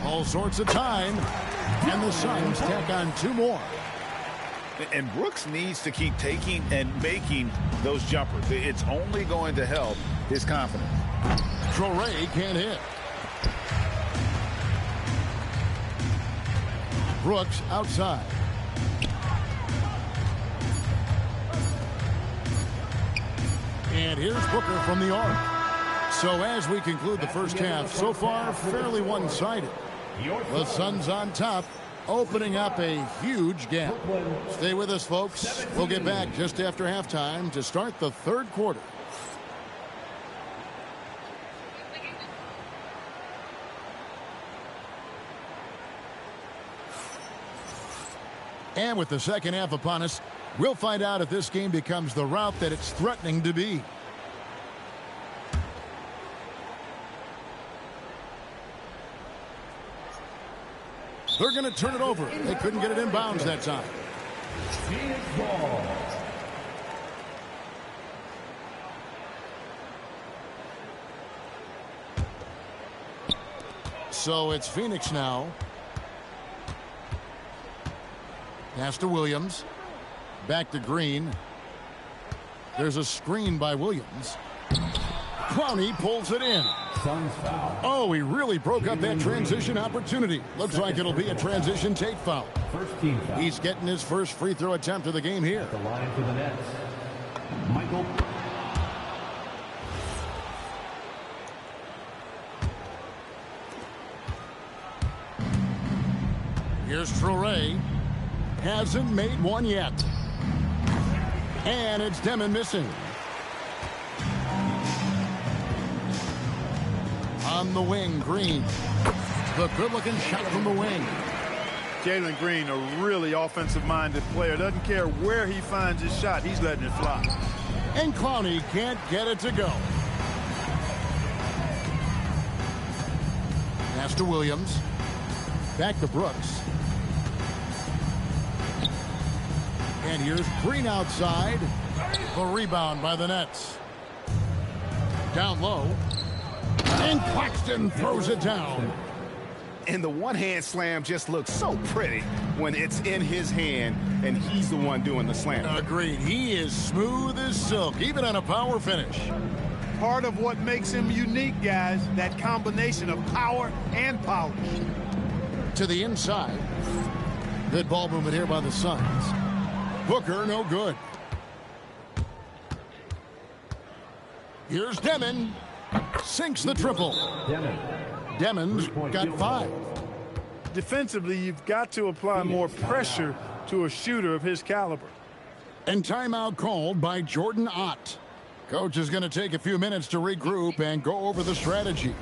All sorts of time. And the Suns tack on 2 more.
And Brooks needs to keep taking and making those jumpers. It's only going to help his confidence.
Traoré can't hit. Brooks outside. And here's Booker from the arc. So as we conclude the first half, so far fairly one-sided. The Suns on top, opening up a huge gap. Stay with us, folks. We'll get back just after halftime to start the third quarter. And with the second half upon us, we'll find out if this game becomes the route that it's threatening to be. They're going to turn it over. They couldn't get it in bounds that time. So it's Phoenix now. Pass to Williams. Back to Green. There's a screen by Williams. Clowney pulls it in. Oh, he really broke up that transition opportunity. Looks like it'll be a transition take foul. He's getting his first free throw attempt of the game here.
The line for the Nets. Michael.
Here's Traoré. Hasn't made one yet. And it's Demon missing. On the wing, Green. The good-looking shot from the wing.
Jalen Green, a really offensive-minded player. Doesn't care where he finds his shot. He's letting it fly.
And Clowney can't get it to go. Pass to Williams. Back to Brooks. And here's Green outside. The rebound by the Nets. Down low. And Claxton throws it down.
And the one-hand slam just looks so pretty when it's in his hand and he's the one doing the slam.
Agreed. He is smooth as silk, even on a power finish.
Part of what makes him unique, guys, that combination of power and polish.
To the inside. Good ball movement here by the Suns. Booker, no good. Here's Demon. Sinks the triple. Demon's got 5.
Defensively, you've got to apply more pressure to a shooter of his caliber.
And timeout called by Jordan Ott. Coach is going to take a few minutes to regroup and go over the strategy.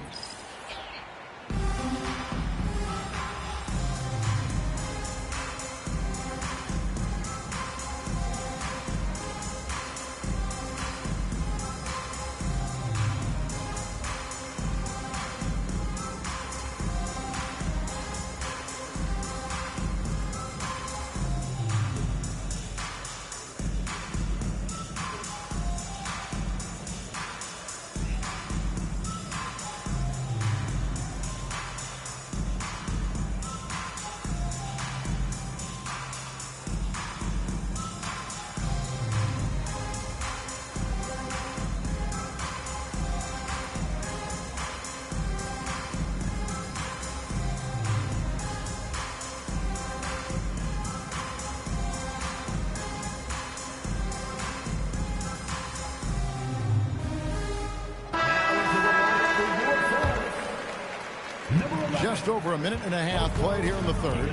Just over a minute and a half played here in the third.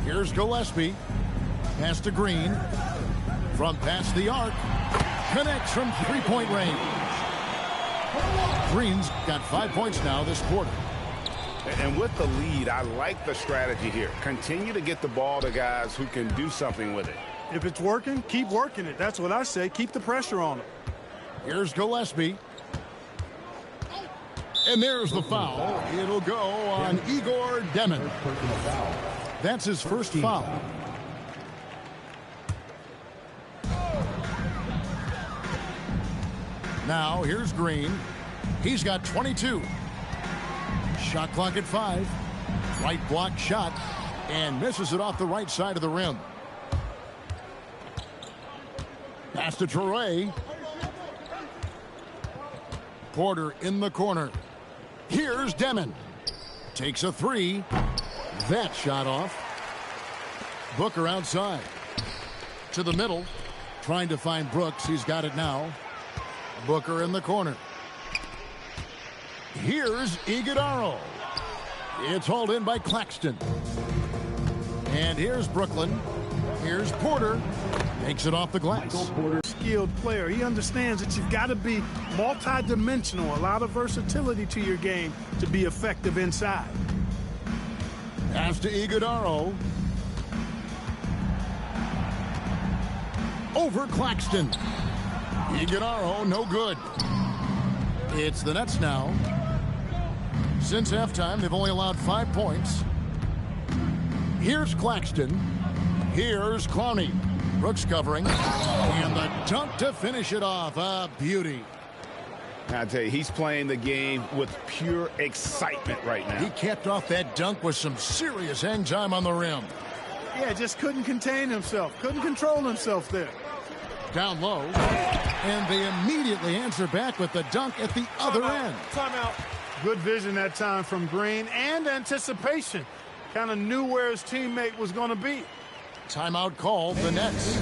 Here's Gillespie. Pass to Green. From past the arc. Connects from three-point range. Green's got 5 points now this quarter.
And with the lead, I like the strategy here. Continue to get the ball to guys who can do something with it.
If it's working, keep working it. That's what I say. Keep the pressure on him.
Here's Gillespie. And there's the foul. It'll go on Igor Demon. That's his first foul. Now here's Green. He's got 22. Shot clock at 5. Right block shot. And misses it off the right side of the rim. Pass to Traore. Porter in the corner. Here's Demon. Takes a 3. That shot off. Booker outside. To the middle. Trying to find Brooks. He's got it now. Booker in the corner. Here's Iguodala. It's hauled in by Claxton. And here's Brooklyn. Here's Porter. Takes it off the glass.
Skilled player. He understands that you've got to be multi-dimensional, a lot of versatility to your game to be effective inside.
Pass to Iguodala. Over Claxton. Iguodala, no good. It's the Nets now. Since halftime, they've only allowed 5 points. Here's Claxton. Here's Clowney. Brooks covering. And the dunk to finish it off. A beauty.
I tell you, he's playing the game with pure excitement right now.
He kept off that dunk with some serious hang time on the rim.
Yeah, just couldn't contain himself. Couldn't control himself there.
Down low. And they immediately answer back with the dunk at the other end.
Timeout. Good vision that time from Green and anticipation. Kind of knew where his teammate was going to be.
Timeout called the Nets.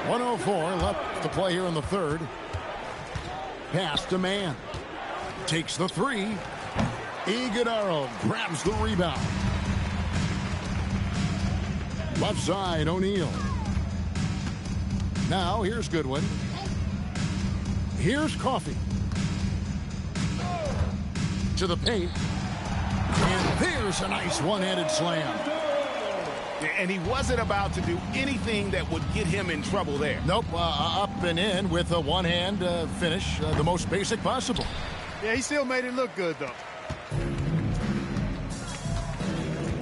.104 left to play here in the third. Pass to Man. Takes the 3. Iguodala grabs the rebound. Left side, O'Neal. Now, here's Goodwin. Here's Coffey. To the paint. And there's a nice one-handed slam.
And he wasn't about to do anything that would get him in trouble there.
Nope, up and in with a one-hand finish, the most basic possible.
Yeah, he still made it look good, though.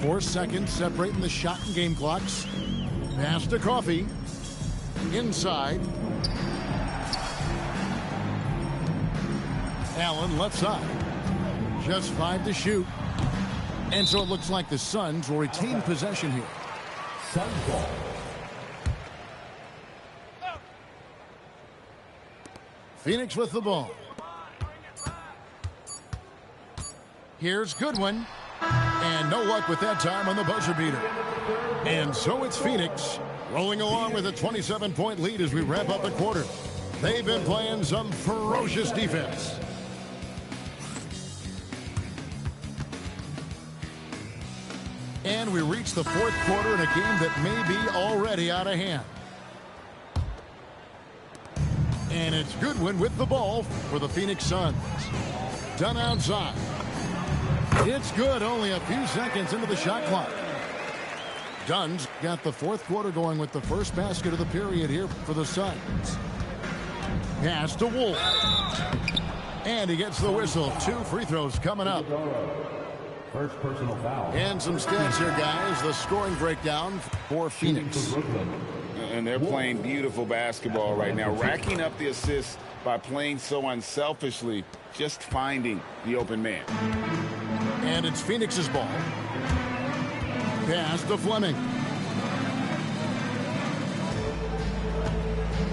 4 seconds separating the shot and game clocks. Pass to Coffey. Inside. Allen left side. Just 5 to shoot. And so it looks like the Suns will retain possession here.
Suns ball.
Phoenix with the ball. Here's Goodwin. And no luck with that time on the buzzer beater. And so it's Phoenix rolling along with a 27-point lead as we wrap up the quarter. They've been playing some ferocious defense. And we reach the fourth quarter in a game that may be already out of hand. And it's Goodwin with the ball for the Phoenix Suns. Done outside. It's good, only a few seconds into the shot clock. Dunn's got the fourth quarter going with the first basket of the period here for the Suns. Pass to Wolf. And he gets the whistle. 2 free throws coming up.
First personal foul.
And some stats here, guys. The scoring breakdown for Phoenix.
And they're playing beautiful basketball right now, racking up the assists by playing so unselfishly, just finding the open man.
And it's Phoenix's ball. Pass to Fleming.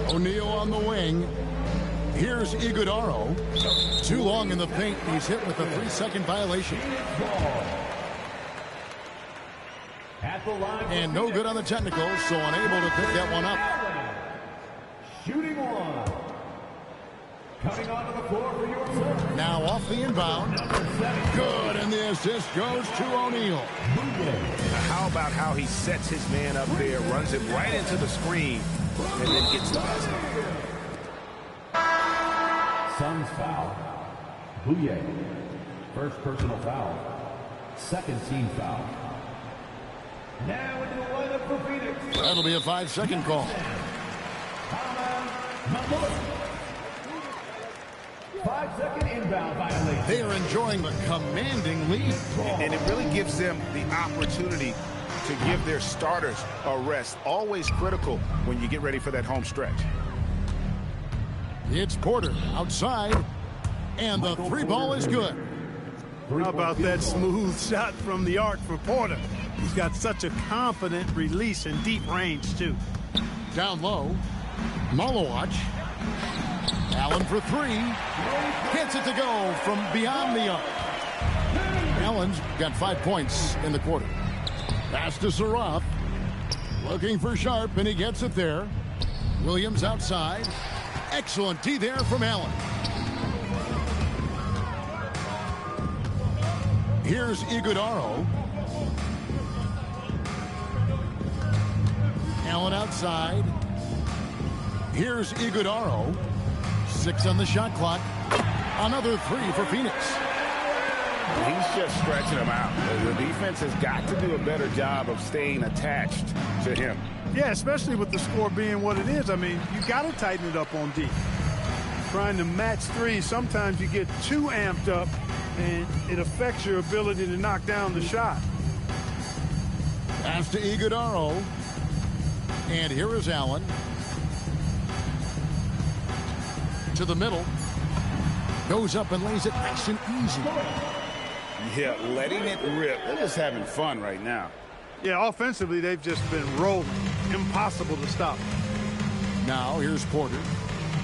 O'Neal on the wing. Here's Iguodaro. Too long in the paint. He's hit with a 3-second violation. And no good on the technicals, so unable to pick that one up.
Shooting one. Coming onto the floor for your serve.
Now off the inbound. Good, and the assist goes to O'Neal.
How about how he sets his man up there, runs it right into the screen, and then gets the basket.
Suns foul. Bouye. First personal foul. Second team foul. Now into the lineup for Phoenix.
That'll be a 5-second call.
5-second inbound violation.
They are enjoying the commanding lead.
And it really gives them the opportunity to give their starters a rest. Always critical when you get ready for that home stretch.
It's Porter outside, and the 3-ball is good.
How about that smooth shot from the arc for Porter? He's got such a confident release and deep range, too.
Down low, Malowacz. Allen for 3. Gets it to go from beyond the arc. Allen's got 5 points in the quarter. Pass to Saraf. Looking for Sharp, and he gets it there. Williams outside. Excellent D there from Allen. Here's Iguodaro. Allen outside. Here's Iguodaro. 6 on the shot clock. Another 3 for Phoenix.
He's just stretching them out. The defense has got to do a better job of staying attached to him.
Yeah, especially with the score being what it is. I mean, you got to tighten it up on D. Trying to match 3, sometimes you get too amped up, and it affects your ability to knock down the shot.
Pass to Iguodaro. And here is Allen. To the middle. Goes up and lays it nice and easy.
Yeah, letting it rip. They're just having fun right now.
Yeah, offensively, they've just been rolling. Impossible to stop.
Now here's Porter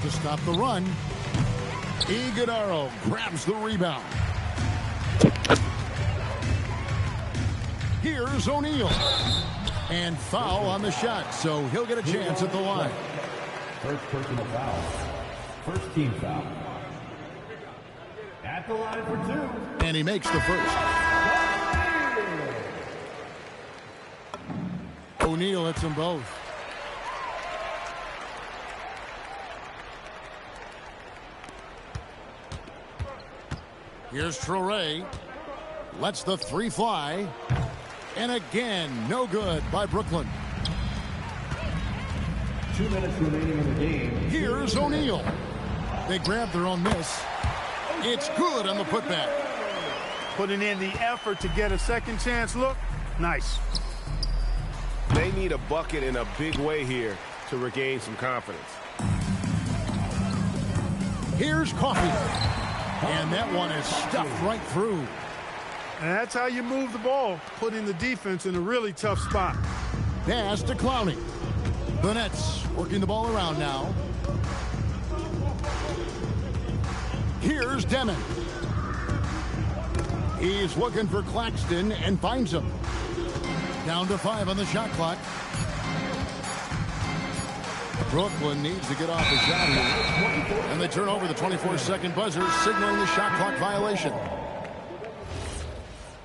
to stop the run. Iguodaro grabs the rebound. Here's O'Neal. And foul on the shot, so he'll get a chance at the line.
First personal foul. First team foul. At the line for 2.
And he makes the first. O'Neal hits them both. Here's Traoré. Lets the 3 fly. And again, no good by Brooklyn.
2 minutes remaining in the game.
Here's O'Neal. They grab their own miss. It's good on the putback.
Putting in the effort to get a second chance look. Nice.
They need a bucket in a big way here to regain some confidence.
Here's Coffey. And that one is stuffed right through.
And that's how you move the ball, putting the defense in a really tough spot.
Pass to Clowney. The Nets working the ball around now. Here's Demon. He's looking for Claxton and finds him. Down to 5 on the shot clock. Brooklyn needs to get off the shot here. And they turn over the 24-second buzzer, signaling the shot clock violation.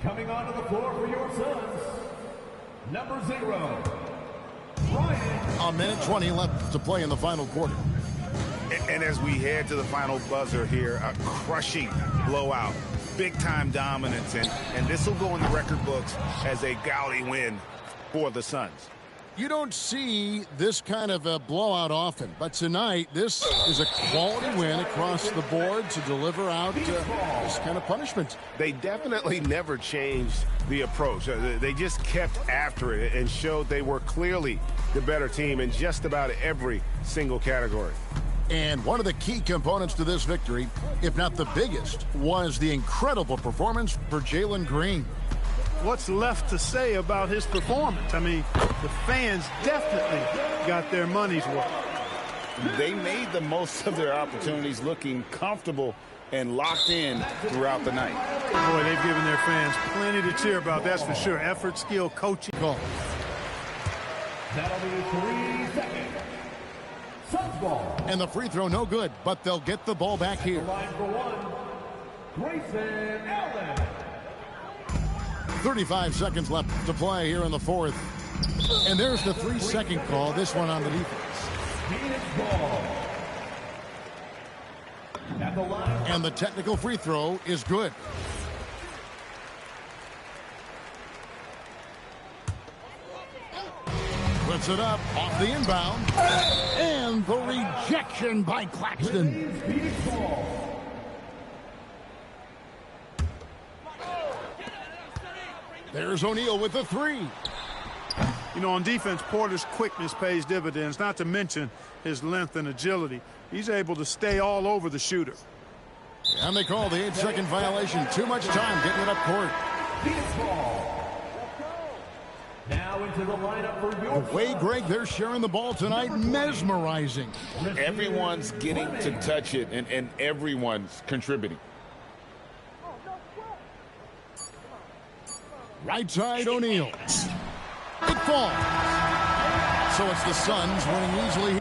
Coming onto the floor for your Suns, number 0, Ryan.
A minute 20 left to play in the final quarter.
And as we head to the final buzzer here, a crushing blowout. Big-time dominance, and this will go in the record books as a gaudy win for the Suns.
You don't see this kind of a blowout often, but tonight this is a quality win across the board to deliver out this kind of punishment.
They definitely never changed the approach. They just kept after it and showed they were clearly the better team in just about every single category.
And one of the key components to this victory, if not the biggest, was the incredible performance for Jalen Green.
What's left to say about his performance? I mean, the fans definitely got their money's worth.
They made the most of their opportunities, looking comfortable and locked in throughout the night.
Boy, they've given their fans plenty to cheer about, that's for sure. Effort, skill, coaching.
That'll be 3 seconds. Suns ball.
And the free throw no good, but they'll get the ball back here.
Line for 1, Grayson Allen.
35 seconds left to play here in the fourth. And there's the 3-second call, this one on the defense.
Phoenix ball. At the line.
And the technical free throw is good. Puts it up off the inbound. And the rejection by Claxton.
Phoenix ball.
There's O'Neal with the 3.
You know, on defense, Porter's quickness pays dividends, not to mention his length and agility. He's able to stay all over the shooter.
And they call the 8-second violation. Too much time getting it up court.
Phoenix ball. Now into the lineup for your
The way, Greg, they're sharing the ball tonight, mesmerizing.
Everyone's getting to touch it, and everyone's contributing.
Right side, O'Neal. It falls. So it's the Suns winning easily